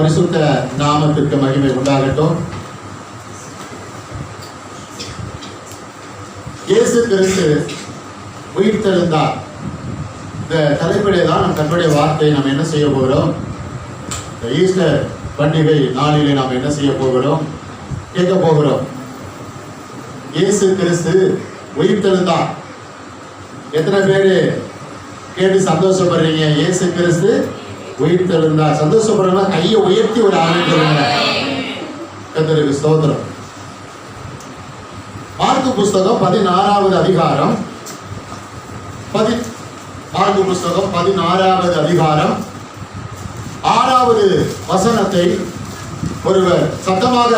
பரிசுத்த நாமத்திற்கு மகிமை உண்டாகட்டும். இயேசு கிறிஸ்து உயிர்த்தெழுந்தார். இந்த தலைப்பிலே தான் நம் கர்த்தருடைய வார்த்தை நாம் என்ன செய்ய போகிறோம்? இந்த ஈஸ்டர் பண்டிகை நாளிலே நாம் என்ன செய்ய போகிறோம்? கேட்க போகிறோம். இயேசு கிறிஸ்து உயிர்த்தெழுந்தார். எத்தனை பேர் கேட்டு சந்தோஷப்படுறீங்க? இயேசு கிறிஸ்து உயிர்த்தெழுந்தார். சந்தோஷப்படுறவங்க கையை உயர்த்தி ஒரு ஆரம்பிக்கிறீங்க. கர்த்தருக்கு ஸ்தோத்திரம். மார்க்கு புஸ்தகம் 16வது அதிகாரம், மார்க்கு புஸ்தகம் 16வது அதிகாரம் 6வது வசனத்தை ஒருவர் சத்தமாக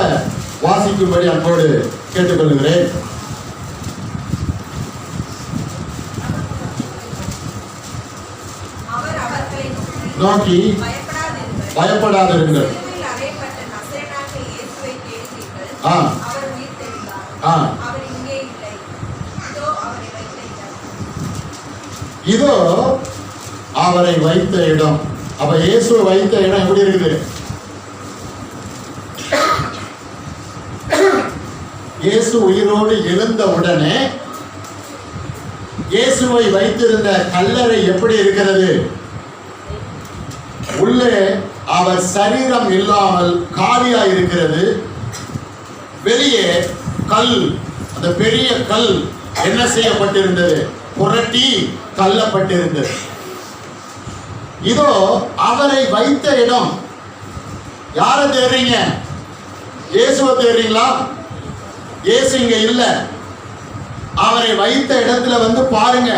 வாசிக்கும்படி அன்போடு கேட்டுக்கொள்கிறேன். நோக்கி பயப்படாதிருங்கள். இதோ அவரை வைத்த இடம். அப்ப இயேசு வைத்த இடம் எப்படி இருக்குது? இயேசு உயிரோடு எழுந்த உடனே இயேசுவை வைத்திருந்த கல்லறை எப்படி இருக்கிறது? உள்ளே அவர் சரீரம் இல்லாமல் காலியா இருக்கிறது. வெளியே கல், அந்த பெரிய கல் என்ன செய்யப்பட்டிருந்தது? புரட்டி தள்ளப்பட்டிருந்தது. இதோ அவரை வைத்த இடம். யாரை தேடுறீங்க? இயேசுவை தேடுறீங்களா? இயேசு இங்க இல்ல. அவரை வைத்த இடத்துல வந்து பாருங்க,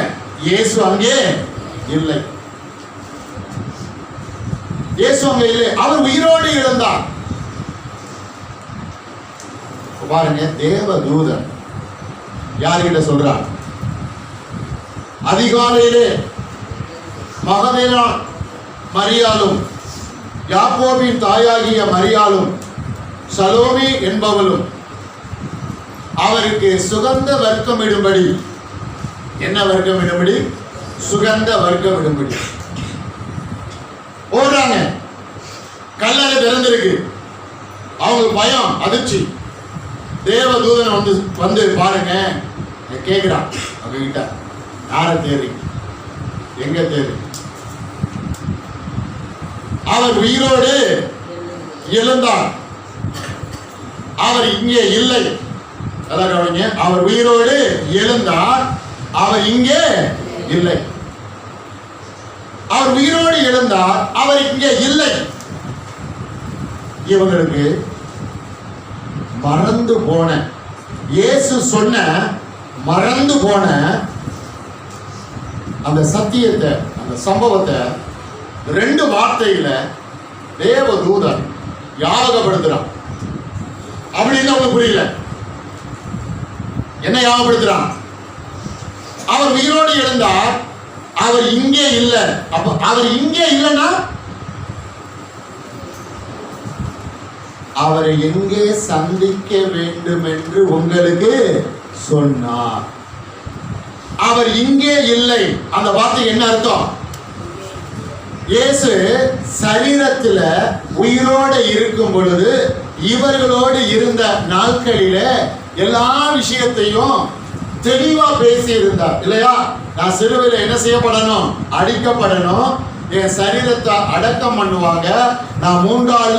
இயேசு அங்கே இல்லை. இயேசு அங்கே இல்லை. அவர் உயிரோடு எழுந்தார். பாருங்க, தேவ தூதன் யார்கிட்ட சொல்றார்? அதிகாலையிலே மகதலேனா மரியாளும் யாக்கோபின் தாயாகிய மரியாளும் சலோமி என்பவளும் அவருக்கு சுகந்த வர்க்கமிடும்படி, என்ன வர்க்கமிடும்படி? சுகந்த வர்க்கமிடும்படி ஓடுறாங்க. கல்லறை திறந்திருக்கு. அவங்களுக்கு பயம், அதிர்ச்சி. தேவதூதன் வந்து பாருங்க, கேட்கிறான் அவங்க கிட்ட, யாரை தேடுறீங்க? எங்க தேடு? அவர் உயிரோடு எழுந்தார். அவர் இங்கே இல்லை. அவர் உயிரோடு எழுந்தார். அவர் இங்கே இல்லை. அவர் உயிரோடு எழுந்தார். அவர் இங்கே இல்லை. இவங்களுக்கு மறந்து போன, இயேசு சொன்ன மறந்து போன அந்த சத்தியத்தை, அந்த சம்பவத்தை 2 வார்த்தையில தேவதூதன் ஞாபகப்படுத்துறான். அப்படின்னு அவங்களுக்கு புரியல. என்ன ஞாபகப்படுத்துறான்? அவர் உயிரோடு எழுந்தார். அவர் இங்கே இல்லை. அப்ப அவர் இங்கே இல்லைன்னா அவரை எங்கே சந்திக்க வேண்டும் என்று உங்களுக்கு சொன்னார். அவர் இங்கே இல்லை. அந்த வார்த்தை என்ன அர்த்தம்? இயேசு சரீரத்தில் உயிரோடு இருக்கும் பொழுது இவர்களோடு இருந்த நாட்களில எல்லா விஷயத்தையும் தெளிவா பேசி இருந்தார் இல்லையா? நான் சிலுவையில் என்ன செய்யப்படணும்? அடிக்கப்படணும். என் சரீரத்தை அடக்கம் பண்ணுவாங்க. நான்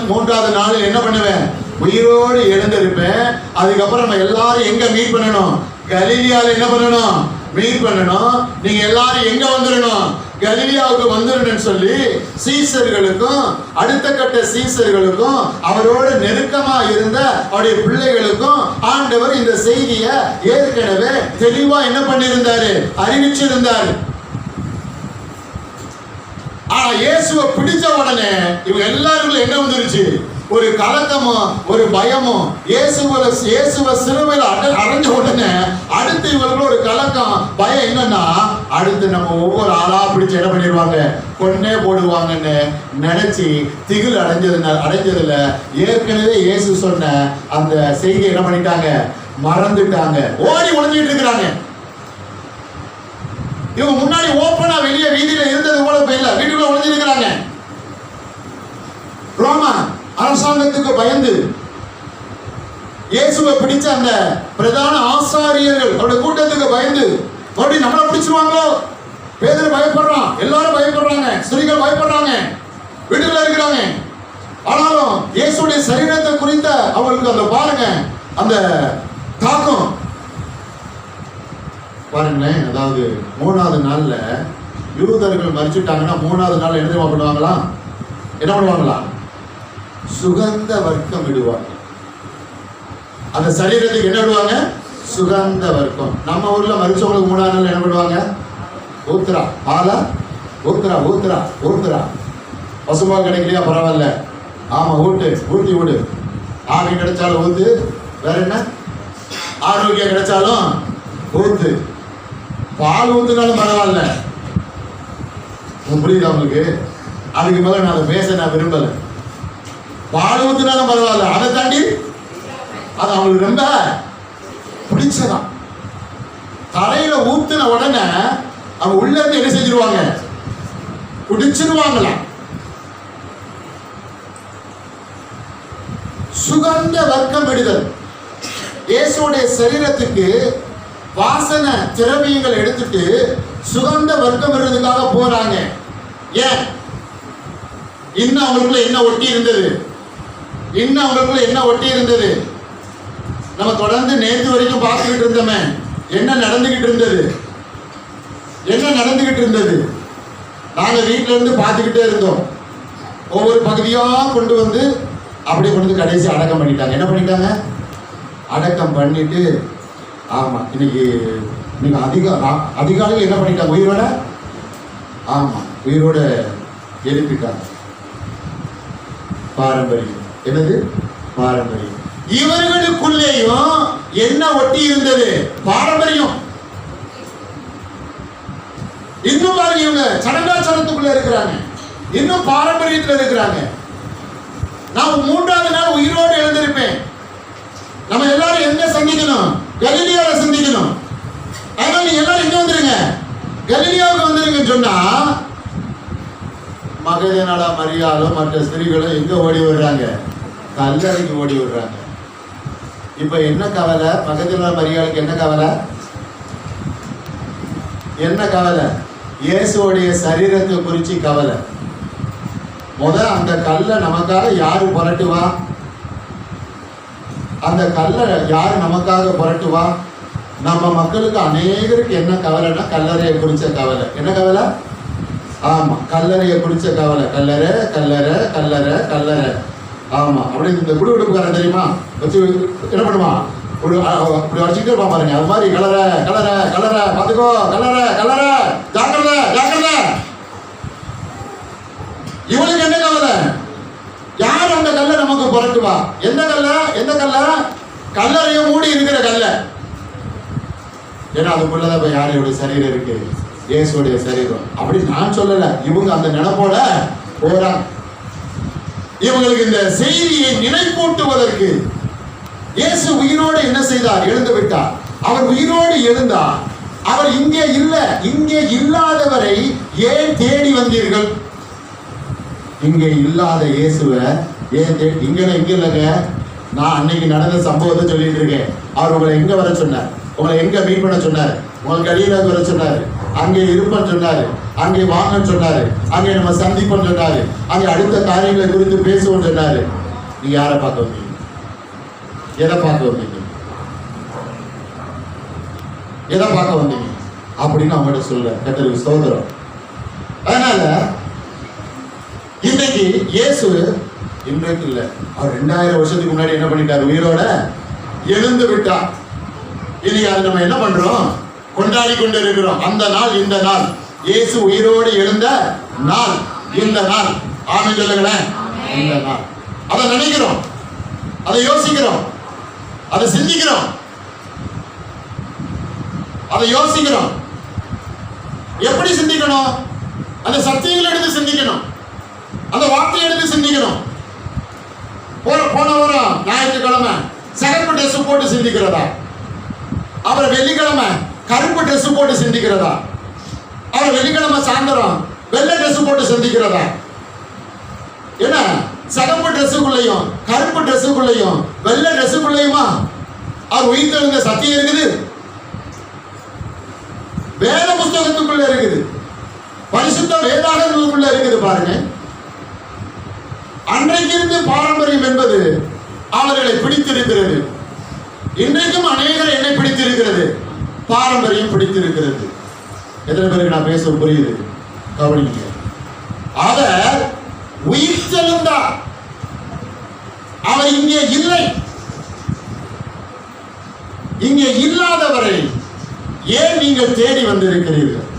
மூன்றாவது நாள் என்ன பண்ணுவேன்? உயிரோடு எழுந்திருப்பேன். அதுக்கப்புறம் நம்ம எல்லாரும் எங்க மீட் பண்ணணும்? கலிலியால என்ன பண்ணணும்? மீட் பண்ணணும். நீங்க எல்லாரும் எங்க வந்துடணும்? கலிலியாவுக்கு வந்துடணும்னு சொல்லி சீசர்களுக்கும் அடுத்த கட்ட சீசர்களுக்கும் அவரோடு நெருக்கமா இருந்த அவருடைய பிள்ளைகளுக்கும் ஆண்டவர் இந்த செய்தியை ஏற்கனவே தெளிவா என்ன பண்ணியிருந்தாரு? அறிவிச்சிருந்தாரு. ஆனா இயேசுவை பிடிச்ச உடனே இவங்க எல்லாருக்கும் என்ன வந்துருச்சு? ஒரு கலக்கமும் ஒரு பயமும். இயேசுவை சிலுவையில் அடைஞ்ச உடனே அடுத்து இவங்களுக்கு ஒரு கலக்கம், பயம். என்னன்னா அடுத்து நம்ம ஒவ்வொரு ஆளா பிடிச்சு என்ன பண்ணிடுவாங்க? கொன்னே போடுவாங்கன்னு நினைச்சு திகில் அடைஞ்சதுல ஏற்கனவே இயேசு சொன்ன அந்த செய்தியை என்ன பண்ணிட்டாங்க? மறந்துட்டாங்க. ஓடி ஒளிஞ்சிட்டு இருக்கிறாங்க. இவங்க முன்னாடி ஓப்பனா வெளியே வீதியில இருந்தது போல போயில வீட்டுக்குள்ள ஒளிஞ்சிருக்கிறாங்க. ரோமா அரசாங்கத்துக்கு பயந்து இயேசுவை பிடிச்ச அந்த பிரதான ஆசாரியர்கள் அவருடைய கூட்டத்துக்கு பயந்து மறுபடியும் நம்மளை பிடிச்சிருவாங்களோ, பேதுரு பயப்படுறான், எல்லாரும் பயப்படுறாங்க, ஸ்திரீகள் பயப்படுறாங்க, வீட்டுல இருக்கிறாங்க. ஆனாலும் இயேசுடைய சரீரத்தை குறித்த அவங்களுக்கு அந்த பாருங்க அந்த தாக்கம் பாருங்களேன். அதாவது 3வது நாள்ல யூதர்கள் மரிச்சுட்டாங்கன்னா 3வது நாள் என்ன பண்ணுவாங்களா? என்ன பண்ணுவாங்களா? சுகந்த வர்க்கம் விடுவாங்க. அந்த சரீரத்துக்கு என்ன விடுவாங்க? சுகந்த வர்க்கம். நம்ம ஊர்ல மரிச்சவங்களுக்கு 3வது நாள் என்ன பண்ணுவாங்க? ஊத்துரா பாலா, ஊத்துரா ஊத்துரா ஊத்துரா. பசும்பால் கிடைக்கலையா? பரவாயில்ல, ஆமா ஊட்டு, ஊட்டி விடு. ஆவி கிடைச்சாலும் ஊத்து, வேற என்ன ஆரோக்கியம் கிடைச்சாலும் ஊத்து. பால் ஊத்துனாலும் பரவாயில்ல. புரியுதா உங்களுக்கு? அதுக்கு மேல நான் அதை பேச நான் விரும்பல. பால் ஊத்துனாலும் பரவாயில்ல, அதை தாண்டி அது அவங்களுக்கு ரொம்ப பிடிச்சதான். தரையில ஊத்துன உடனே அவங்க உள்ள இருந்து என்ன செஞ்சிருவாங்க? குடிச்சிருவாங்களா? சுகந்த வர்க்கம் விடுதல். இயேசுடைய சரீரத்துக்கு வாசனை திரவியங்கள் எடுத்துட்டு சுகந்த வர்க்கம் விடுறதுக்காக போறாங்க. ஏன்? இன்னும் அவங்களுக்குள்ள என்ன ஒட்டி இருந்தது? இன்னும் அவங்களுக்குள்ள என்ன ஒட்டி இருந்தது? நம்ம தொடர்ந்து நேற்று வரைக்கும் பார்த்துக்கிட்டு இருந்தோமே, என்ன நடந்துகிட்டு இருந்தது? என்ன நடந்துகிட்டு இருந்தது? நாங்க வீட்டுல இருந்து பார்த்துக்கிட்டே இருந்தோம். ஒவ்வொரு பகுதியா கொண்டு வந்து அப்படியே கொண்டு வந்து கடைசி அடக்கம் பண்ணிட்டாங்க. என்ன பண்ணிட்டாங்க? அடக்கம் பண்ணிட்டு ஆமா இன்னைக்கு நீங்க அதிகாலையில் என்ன பண்ணிட்டாங்க? உயிரோட ஆமா உயிரோட எழுப்பிட்டாங்க. பாரம்பரியம். என்னது பாரம்பரியம்? இவர்களுக்குள்ளேயும் என்ன ஒட்டி இருந்தது? பாரம்பரியம். இன்னும் பாருங்க, இவங்க சடங்காச்சாரத்துக்குள்ள இருக்கிறாங்க, இன்னும் பாரம்பரியத்தில் இருக்கிறாங்க. நான் 3வது நாள் உயிரோடு எழுந்திருப்பேன். நம்ம எல்லாரும் எங்க சந்திக்கணும்? கலிலியாவை சந்திக்கணும். அதனால நீங்க எல்லாரும் எங்க வந்துருங்க? கலிலியாவுக்கு வந்துருங்க சொன்னா மகதலேனா மரியாளும் மற்ற ஸ்திரீகளும் எங்க ஓடி வர்றாங்க? கல்லறைக்கு ஓடி வர்றாங்க. இப்ப என்ன கவலை? மகதலேனா மரியாளுக்கு என்ன கவலை? என்ன கவலை? இயேசுடைய சரீரத்தை குறிச்சு கவலை. அந்த கல்லை நமக்காக யாரு புரட்டுவா? அந்த கல்லை யாரு நமக்காக புரட்டுவா? நம்ம மக்களுக்கு அநேகருக்கு என்ன கவலைன்னா கல்லறையை குறிச்ச கவலை. என்ன கவலை? ஆமா கல்லறையை குறிச்ச கவலை. கல்லறை கல்லறை கல்லறை கல்லறை. ஆமா அப்படி இந்த குடுகுடுப்புக்காரன் தெரியுமா? வச்சு என்ன பண்ணுவான்? இப்படி வச்சுக்கிட்டே இருப்பான் பாருங்க. அது மாதிரி கலரை கலரை கலரை பார்த்துக்கோ, கலரை கலரை, ஜாக்கிரதை ஜாக்கிரதை. இவனுக்கு என்ன கவலை? யார் அந்த கல்லை நமக்கு புரட்டுவா? எந்த கல்ல? எந்த கல்ல? கல்லறைய மூடி இருக்கிற கல்ல. ஏன்னா அதுக்குள்ளதான் இப்ப யாரையோட சரீரம் இருக்கு? இயேசுடைய சரீரம். அப்படி நான் சொல்லல, இவங்க அந்த நினைப்போட போறாங்க. இவங்களுக்கு இந்த செய்தியை நினைப்பூட்டுவதற்கு இயேசு உயிரோடு என்ன செய்தார்? எழுந்து விட்டார். அவர் உயிரோடு எழுந்தார். அவர் இங்கே இல்ல. இங்கே இல்லாதவரை ஏன் தேடி வந்தீர்கள்? இங்கே இல்லாத இயேசுவை ஏன் இங்க இல்லைங்க. நான் அன்னைக்கு நடந்த சம்பவத்தை சொல்லிட்டு இருக்கேன். அவர் உங்களை எங்க வர சொன்னார்? உங்களை எங்க மீட் பண்ண சொன்னார்? உங்களுக்கு கலிலேயாவுக்கு வர சொன்னாரு. அங்கே இருப்பன்னு சொன்னாரு, அங்கே வாங்கன்னு சொன்னாரு, அங்கே நம்ம சந்திப்பன்னு சொன்னாரு, அங்கே அடுத்த காரியங்களை குறித்து பேசுவோம் சொன்னாரு. நீங்க யாரை பார்க்க வந்தீங்க? எதை பார்க்க வந்தீங்க? எதை பார்க்க வந்தீங்க அப்படின்னு அவங்ககிட்ட சொல்ல. கர்த்தருக்கு ஸ்தோத்திரம். அதனால இன்னைக்கு இயேசு இன்றைக்கு இல்ல, அவர் 2000 வருஷத்துக்கு முன்னாடி என்ன பண்ணிட்டார்? உயிரோட எழுந்து விட்டார். இனி அதை நம்ம என்ன பண்றோம்? கொண்டாடி கொண்டு இருக்கிறோம். அந்த நாள் இந்த நாள், இயேசு உயிரோடு எழுந்த நாள் இந்த நாள். ஆமென் சொல்லுங்களேன். இந்த நாள் அதை நினைக்கிறோம், அதை யோசிக்கிறோம், அதை சிந்திக்கிறோம், அதை யோசிக்கிறோம். எப்படி சிந்திக்கணும்? அந்த சத்தியங்களை எடுத்து சிந்திக்கணும், அந்த வார்த்தையை எடுத்து சிந்திக்கணும். போன வாரம் ஞாயிற்றுக்கிழமை சிகப்பு ட்ரெஸ் போட்டு சிந்திக்கிறதா? அப்புறம் வெள்ளிக்கிழமை கருப்பு ட்ரெஸ் போட்டு சிந்திக்கிறதா? அப்புறம் வெள்ளிக்கிழமை சாயந்தரம் வெள்ளை ட்ரெஸ் போட்டு சிந்திக்கிறதா? என்ன சிகப்பு ட்ரெஸ்ஸுக்குள்ளேயும் கருப்பு ட்ரெஸ்ஸுக்குள்ளேயும் வெள்ளை ட்ரெஸ்ஸுக்குள்ளேயுமா அவர் உயிர்த்தெழுந்த சத்தியம் இருக்குது? வேத புஸ்தகத்துக்குள்ள இருக்குது, பரிசுத்த வேதாகங்களுக்குள்ள இருக்குது. பாருங்க, அன்றைக்கிருந்து பாரம்பரியம் என்பது அவர்களை பிடித்திருக்கிறது. இன்றைக்கும் அநேகர் என்னை பிடித்திருக்கிறது, பாரம்பரியம் பிடித்திருக்கிறது. எத்தனை பேருக்கு நான் பேச புரியுது? கவனிங்க. அவர் உயிர்த்தெழுந்தார், அவர் இங்கே இல்லை. இங்கே இல்லாதவரை ஏன் நீங்கள் தேடி வந்திருக்கிறீர்கள்?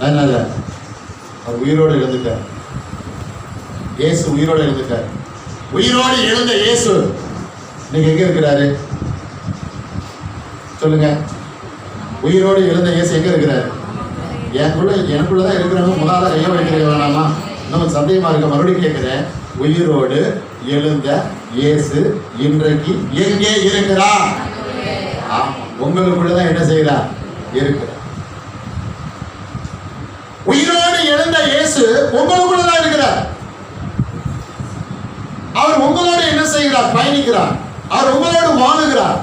அதனால அவர் உயிரோடு எழுந்துட்டார். இயேசு உயிரோடு எழுந்துட்டார். உயிரோடு எழுந்த இயேசு நீங்க எங்க இருக்கிறாரு சொல்லுங்க? உயிரோடு எழுந்த இயேசு எங்க இருக்கிறாரு? எனக்குள்ளதான் இருக்கிறவங்க முதல்ல கைய வைக்கிறீங்க வேணாமா? இன்னும் சந்தேகமா இருக்க, மறுபடியும் கேட்கிறேன். உயிரோடு எழுந்த இயேசு இன்றைக்கு எங்கே இருக்கிறார்? உங்களுக்குள்ளதான் என்ன செய்கிறார்? இருக்கிறார். உயிரோடு எழுந்த இயேசு உங்களுக்குள்ளதான் இருக்கிறார். அவர் உங்களோடு என்ன செய்கிறார்? பயணிக்கிறார். அவர் உங்களோடு வாழுகிறார்.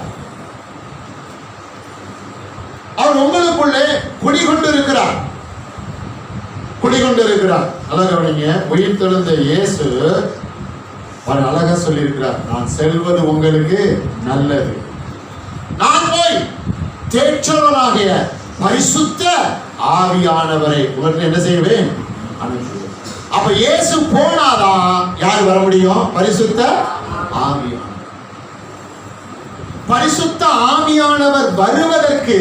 அவர் உங்களுக்குள்ளே குடிகொண்டு இருக்கிறார். குடிகொண்டு இருக்கிறார். நல்லா கவனிங்க. உயிர்த்தெழுந்த இயேசு அவர் அழகா சொல்லி இருக்கிறார், நான் செல்வது உங்களுக்கு நல்லது. நான் போய் தேற்றவனாகிய பரிசுத்த ஆவியானவரை உங்களுக்கு என்ன செய்வேன்? அனுப்புவேன். அப்ப இயேசு போனாதான் யார் வர முடியும்? பரிசுத்த ஆவியானவர். பரிசுத்த ஆவியானவர் வருவதற்கு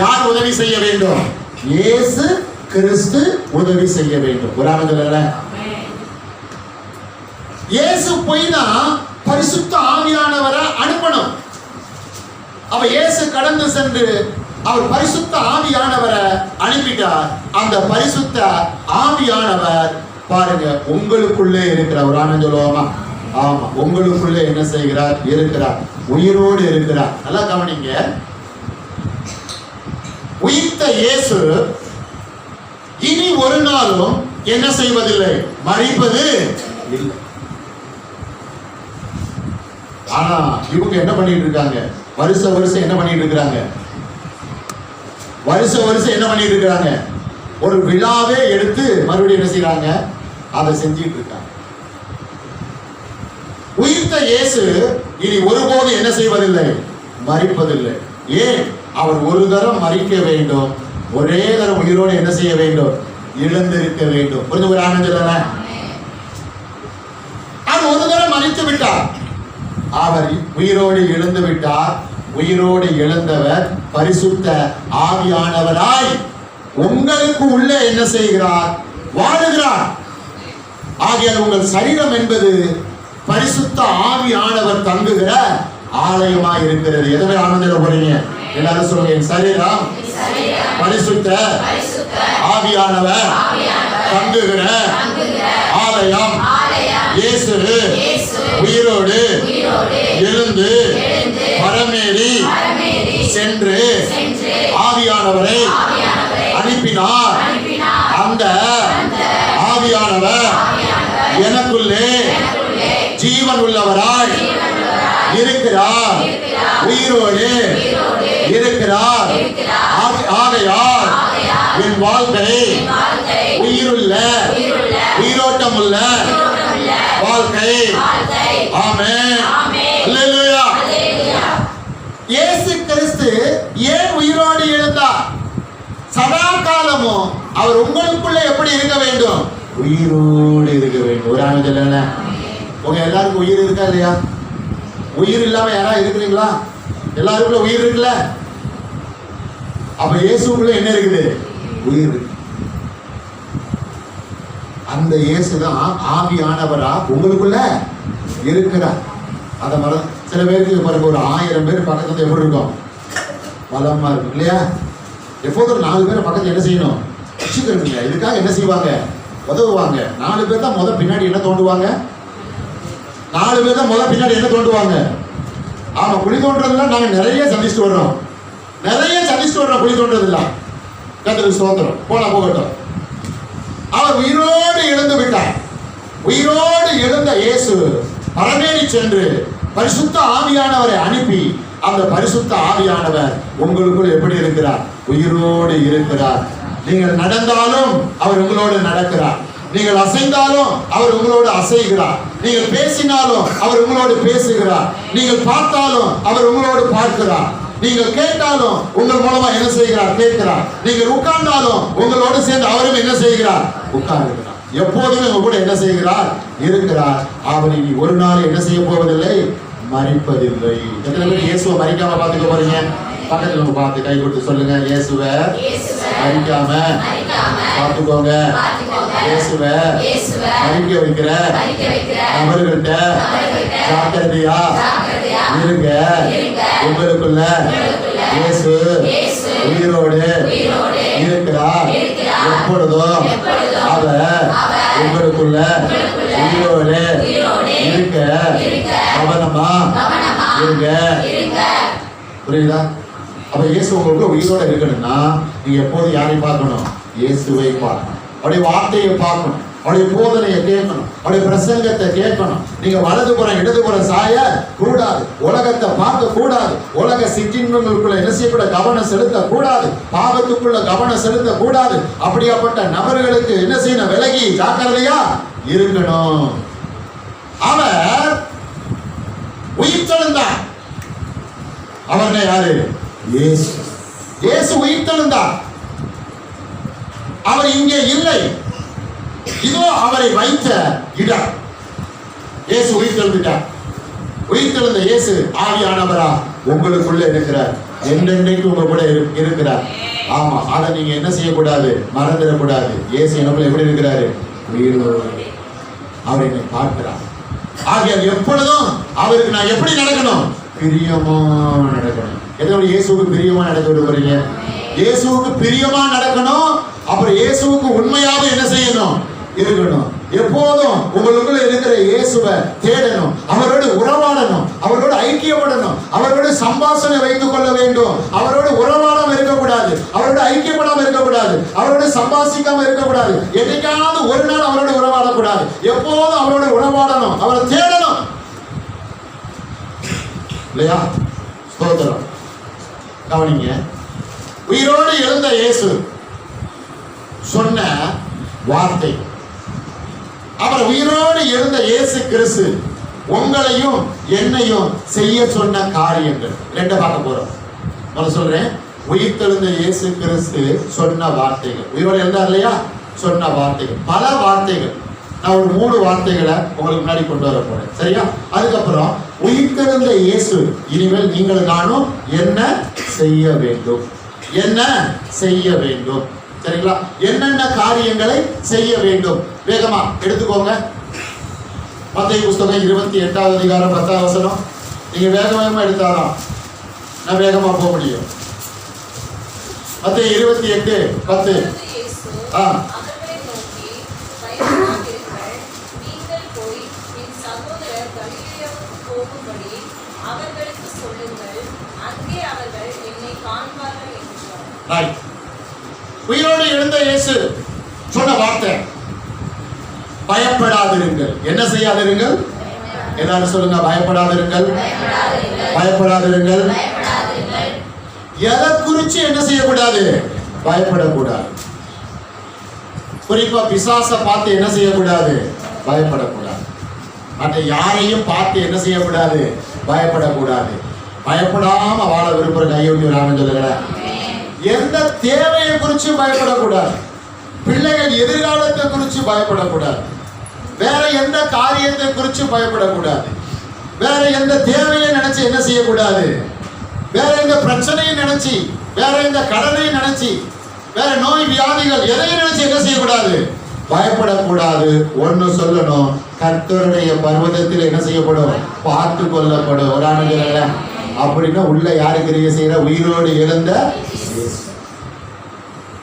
யார் உதவி செய்ய வேண்டும்? இயேசு கிறிஸ்து உதவி செய்ய வேண்டும். ஒரு ஆமேன். இயேசு போய் தான் பரிசுத்த ஆவியானவரை அனுப்பணும். அவ இயேசு கடந்து சென்று அவர் பரிசுத்த ஆவியானவரை அனுப்பிட்டார். அந்த பரிசுத்த ஆவியானவர் பாருங்க உங்களுக்குள்ளே இருக்கிறார். ஒரு ஆமேன் சொல்லுவோமா? ஆமா, உங்களுக்குள்ளே என்ன செய்கிறார்? இருக்கிறார். உயிரோடு இருக்கிறார். நல்லா கவனிங்க. உயிர்த்த இயேசு இனி ஒரு நாளும் என்ன செய்வதில்லை? மரிப்பது இல்லை. ஆனா இவங்க என்ன பண்ணிட்டு இருக்காங்க? வருஷம் என்ன பண்ணிட்டு இருக்கிறாங்க? வருஷம் என்ன பண்ணிட்டு இருக்கிறாங்க? ஒரு விழாவே எடுத்து மறுபடியும் என்ன செய்யறாங்க? அதை செஞ்சிட்டு இருக்காங்க. உயிர்த்த இயேசு இனி ஒருபோது என்ன செய்வதில்லை? மரிப்பதில்லை. ஏன்? அவர் ஒரு தரம் மரிக்க வேண்டும், ஒரே தரம் உயிரோடு என்ன செய்ய வேண்டும்? இழந்திருக்க வேண்டும். புரிஞ்சு? ஒரு ஆனந்தம். அவர் ஒரு தரம் மரித்து விட்டார், அவர் உயிரோடு எழுந்து விட்டார். உயிரோடு எழுந்தவர் பரிசுத்த ஆவியானவராய் உங்களுக்கு உள்ளே என்ன செய்கிறார்? வாழுகிறார். ஆகையால் உங்கள் சரீரம் என்பது பரிசுத்த ஆவியானவர் தங்குகிற ஆலயமாய் இருக்கிறது. எதுவே ஆனந்தம் போறீங்க? எல்லாரும் சொல்லுங்க, என் சரீரம் பரிசுத்த ஆவியானவர் தங்குகிற ஆலயம். இயேசு உயிரோடு எழுந்து பரமேறி சென்று ஆவியானவரை அனுப்பினார். அந்த ஆவியானவர் எனக்குள்ளே ஜீவன் உள்ளவராய் இருக்கிறார், உயிரோடு இருக்கிறார். ஆகையால் என் வாழ்க்கை உயிருள்ள உயிரோட்டமுள்ள வாழ்க்கை. ஆமென். அல்லேலூயா. இயேசு கிறிஸ்து ஏன் உயிரோடு எழுந்தார்? சதா காலமும் அவர் உங்களுக்குள்ள எப்படி இருக்க வேண்டும்? உயிரோடு இருக்க வேண்டும். ஒரு ஆனந்தம். உங்க எல்லாருக்கும் உயிர் இருக்கா இல்லையா? உயிர் இல்லாம யாரா இருக்கிறீங்களா? எல்லாருக்குள்ள உயிர் இருக்குல்ல? அப்ப இயேசுக்குள்ள என்ன இருக்குது? உயிர் இருக்கு. அந்த இயேசுதான் ஆவியானவரா உங்களுக்குள்ள இருக்கிறார். அத மர சில பேருக்கு பாருங்க, ஒரு 1000 பேர் பக்கத்துல எப்படி இருக்கும்? பலமா இருக்கும் இல்லையா? எப்போதும் ஒரு 4 பேர் பக்கத்துல என்ன செய்யணும்? வச்சுக்கிறீங்க. இதுக்காக என்ன செய்வாங்க? உதவுவாங்க. 4 பேர் தான் பின்னாடி என்ன தோண்டுவாங்க? 4 பேர் தான் பின்னாடி என்ன தோண்டுவாங்க? ஆமா, குழி தோன்றதுலாம் நாங்க நிறைய சந்திச்சுட்டு வர்றோம். குழி தோன்றதுலாம். கர்த்தருக்கு ஸ்தோத்திரம். போகட்டும். அவர் உயிரோடு எழுந்து விட்டார். உயிரோடு எழுந்த இயேசு பரமேறி சென்று பரிசுத்த ஆவியானவரை அனுப்பி, அந்த பரிசுத்த ஆவியானவர் உங்களுக்குள் எப்படி இருக்கிறார்? உயிரோடு இருக்கிறார். நீங்கள் நடந்தாலும் அவர் உங்களோடு நடக்கிறார். நீங்கள் அசைந்தாலும் அவர் உங்களோடு அசைகிறார். நீங்கள் பேசினாலும் அவர் உங்களோடு பேசுகிறார். நீங்கள் பார்த்தாலும் அவர் உங்களோடு பார்க்கிறார். நீங்கள் கேட்டாலும் உங்கள் மூலமா என்ன செய்கிறார்? கேட்கிறார். நீங்கள் உட்கார்ந்தாலும் உங்களோடு சேர்ந்து அவரும் என்ன செய்கிறார்? உட்கார்கிறார். எப்போதுமே உங்க கூட என்ன செய்கிறார்? இருக்கிறார். அவர் இனி ஒரு நாள் என்ன செய்ய போவதில்லை? மரிப்பதில்லை. எத்தனை பேர் இயேசுவை மரிக்காம பார்த்துக்க போறீங்க? பக்கத்துல பார்த்து கை கொடுத்து சொல்லுங்க, இயேசுவை மரிக்காம பார்த்துக்கோங்க. இயேசுவை மரிக்க வைக்கிற நபர்கள்ட்ட ஜாக்கிரதையா இருங்க. உங்களுக்குள்ள இயேசு உயிரோடு இருக்கிறார். எப்பொழுதும் அவர் உங்களுக்குள்ள உயிரோடு இருக்க கவனமா இருங்க. புரியுதா? அப்ப இயேசு உங்களுக்கு உயிரோட இருக்கணும்னா நீங்க எப்போது யாரை பார்க்கணும்? இயேசுவை பார்க்கணும். அவருடைய வார்த்தையை பார்க்கணும். அவருடைய போதனையை கேட்கணும். அவருடைய பிரசங்கத்தை கேட்கணும். நீங்க வலதுபுறம் இடதுபுறம் சாய கூடாது. உலகத்தை பார்க்க கூடாது. உலக சிற்றின்பங்களுக்குள்ள என்ன செய்யக்கூட கவனம் செலுத்த கூடாது. பாவத்துக்குள்ள கவனம் செலுத்த கூடாது. அப்படியாப்பட்ட நபர்களுக்கு என்ன செய்யணும்? விலகி ஜாக்கிரதையா இருக்கணும். அவர் உயிர்த்தெழுந்தார். அவர் யாரு? இயேசு. இயேசு உயிர்த்தெழுந்தார். அவர் இங்கே இல்லை. இதோ அவரை வைத்த இடம். இயேசு உயிர்த்தெழுந்தார். உயிர்த்தெழுந்த இயேசு ஆவியானவரா உங்களுக்குள்ள இருக்கிறார். என்றென்றைக்கு உங்க கூட இருக்கிறார். ஆமா, அதை நீங்க என்ன செய்யக்கூடாது? மறந்துடக்கூடாது. இயேசு எனக்குள்ள எப்படி இருக்கிறாரு? உயிரோடு. அவர் என்னை பார்க்கிறார். ஆகிய எப்பொழுதும் அவருக்கு நான் எப்படி நடக்கணும்? பிரியமா நடக்கணும். எதோட இயேசுவுக்கு பிரியமா நடக்க விரும்புறீங்க? இயேசுவுக்கு பிரியமா நடக்கணும். அப்புறம் இயேசுவுக்கு உண்மையாக என்ன செய்யணும்? இருக்கணும். எப்போதும் உங்களுக்குள்ள இருக்கிற இயேசுவை தேடணும். அவரோடு உறவாடணும். அவரோடு ஐக்கியப்படணும். அவரோடு சம்பாஷணை வைத்துக் கொள்ள வேண்டும். அவரோடு உறவாடாம இருக்கக்கூடாது. அவரோடு ஐக்கியப்படாம இருக்கக்கூடாது. அவரோடு சம்பாஷிக்காம இருக்கக்கூடாது. என்னைக்காவது ஒரு நாள் அவரோடு உறவாடக்கூடாது. எப்போதும் அவரோடு உறவாடணும். அவரை தேடணும். இல்லையா? ஸ்தோத்திரம். கவனிங்க. உயிரோடு எழுந்த இயேசு சொன்ன வார்த்தை, அவர் உயிரோடு எழுந்த இயேசு கிறிஸ்து உங்களையும் என்னையும் செய்ய சொன்ன காரியங்கள் ரெண்டு பார்க்க போறோம். நான் சொல்றேன், உயிர்த்தெழுந்த இயேசு கிறிஸ்து சொன்ன வார்த்தைகள். உயிரோடு எழுந்தார் இல்லையா? சொன்ன வார்த்தைகள், பல வார்த்தைகள். நான் ஒரு 3 வார்த்தைகளை உங்களுக்கு முன்னாடி கொண்டு வர போறேன். சரியா? அதுக்கப்புறம் உயிர்த்தெழுந்த இயேசு இனிமேல் நீங்கள் நானும் என்ன செய்ய வேண்டும்? என்ன செய்ய வேண்டும்? சரிங்களா? என்னென்ன காரியங்களை செய்ய வேண்டும்? வேகமா எடுத்துக்கோங்க. மத்தேயு புத்தகம் 28வது அதிகாரம் 10வது வசனம். நீங்க வேகமா எடுத்தாதான் நான் வேகமா போக முடியும். மத்தேயு 28:10. உயிரோடு எழுந்த இயேசு சொன்ன வார்த்தை, பயப்படாதிருங்கள். என்ன செய்யாதிருங்கள்? எல்லாரும் சொல்லுங்க, பயப்படாதிருங்கள். பயப்படாதிருங்கள். எதை குறிச்சு என்ன செய்யக்கூடாது? பயப்படக்கூடாது. குறிப்பா பிசாசை பார்த்து என்ன செய்யக்கூடாது? பயப்படக்கூடாது. மற்ற யாரையும் பார்த்து என்ன செய்யக்கூடாது? பயப்படக்கூடாது. பயப்படாம வாழ விரும்புற கையொட்டி ராமன் சொல்லுங்க. எந்த தேவையை குறித்து பயப்படக்கூடாது. பிள்ளைகள் எதிர்காலத்தை குறித்து பயப்படக்கூடாது. வேற எந்த காரியத்தை குறித்து பயப்படக்கூடாது. வேற எந்த தேவையை நினைச்சு என்ன செய்யக்கூடாது? வேற எந்த பிரச்சனையை நினைச்சு, வேற எந்த கடனை நினைச்சு, வேற நோய் வியாதிகள் எதையும் நினைச்சு என்ன செய்யக்கூடாது? பயப்படக்கூடாது. ஒன்னு சொல்லணும், கர்த்தருடைய பர்வதத்தில் என்ன செய்யப்படும்? பார்த்து கொள்ளப்படும். ஒரு ஆணுங்கள அப்படின்னா உள்ள யாரு கிரியை செய்யற? உயிரோடு எழுந்த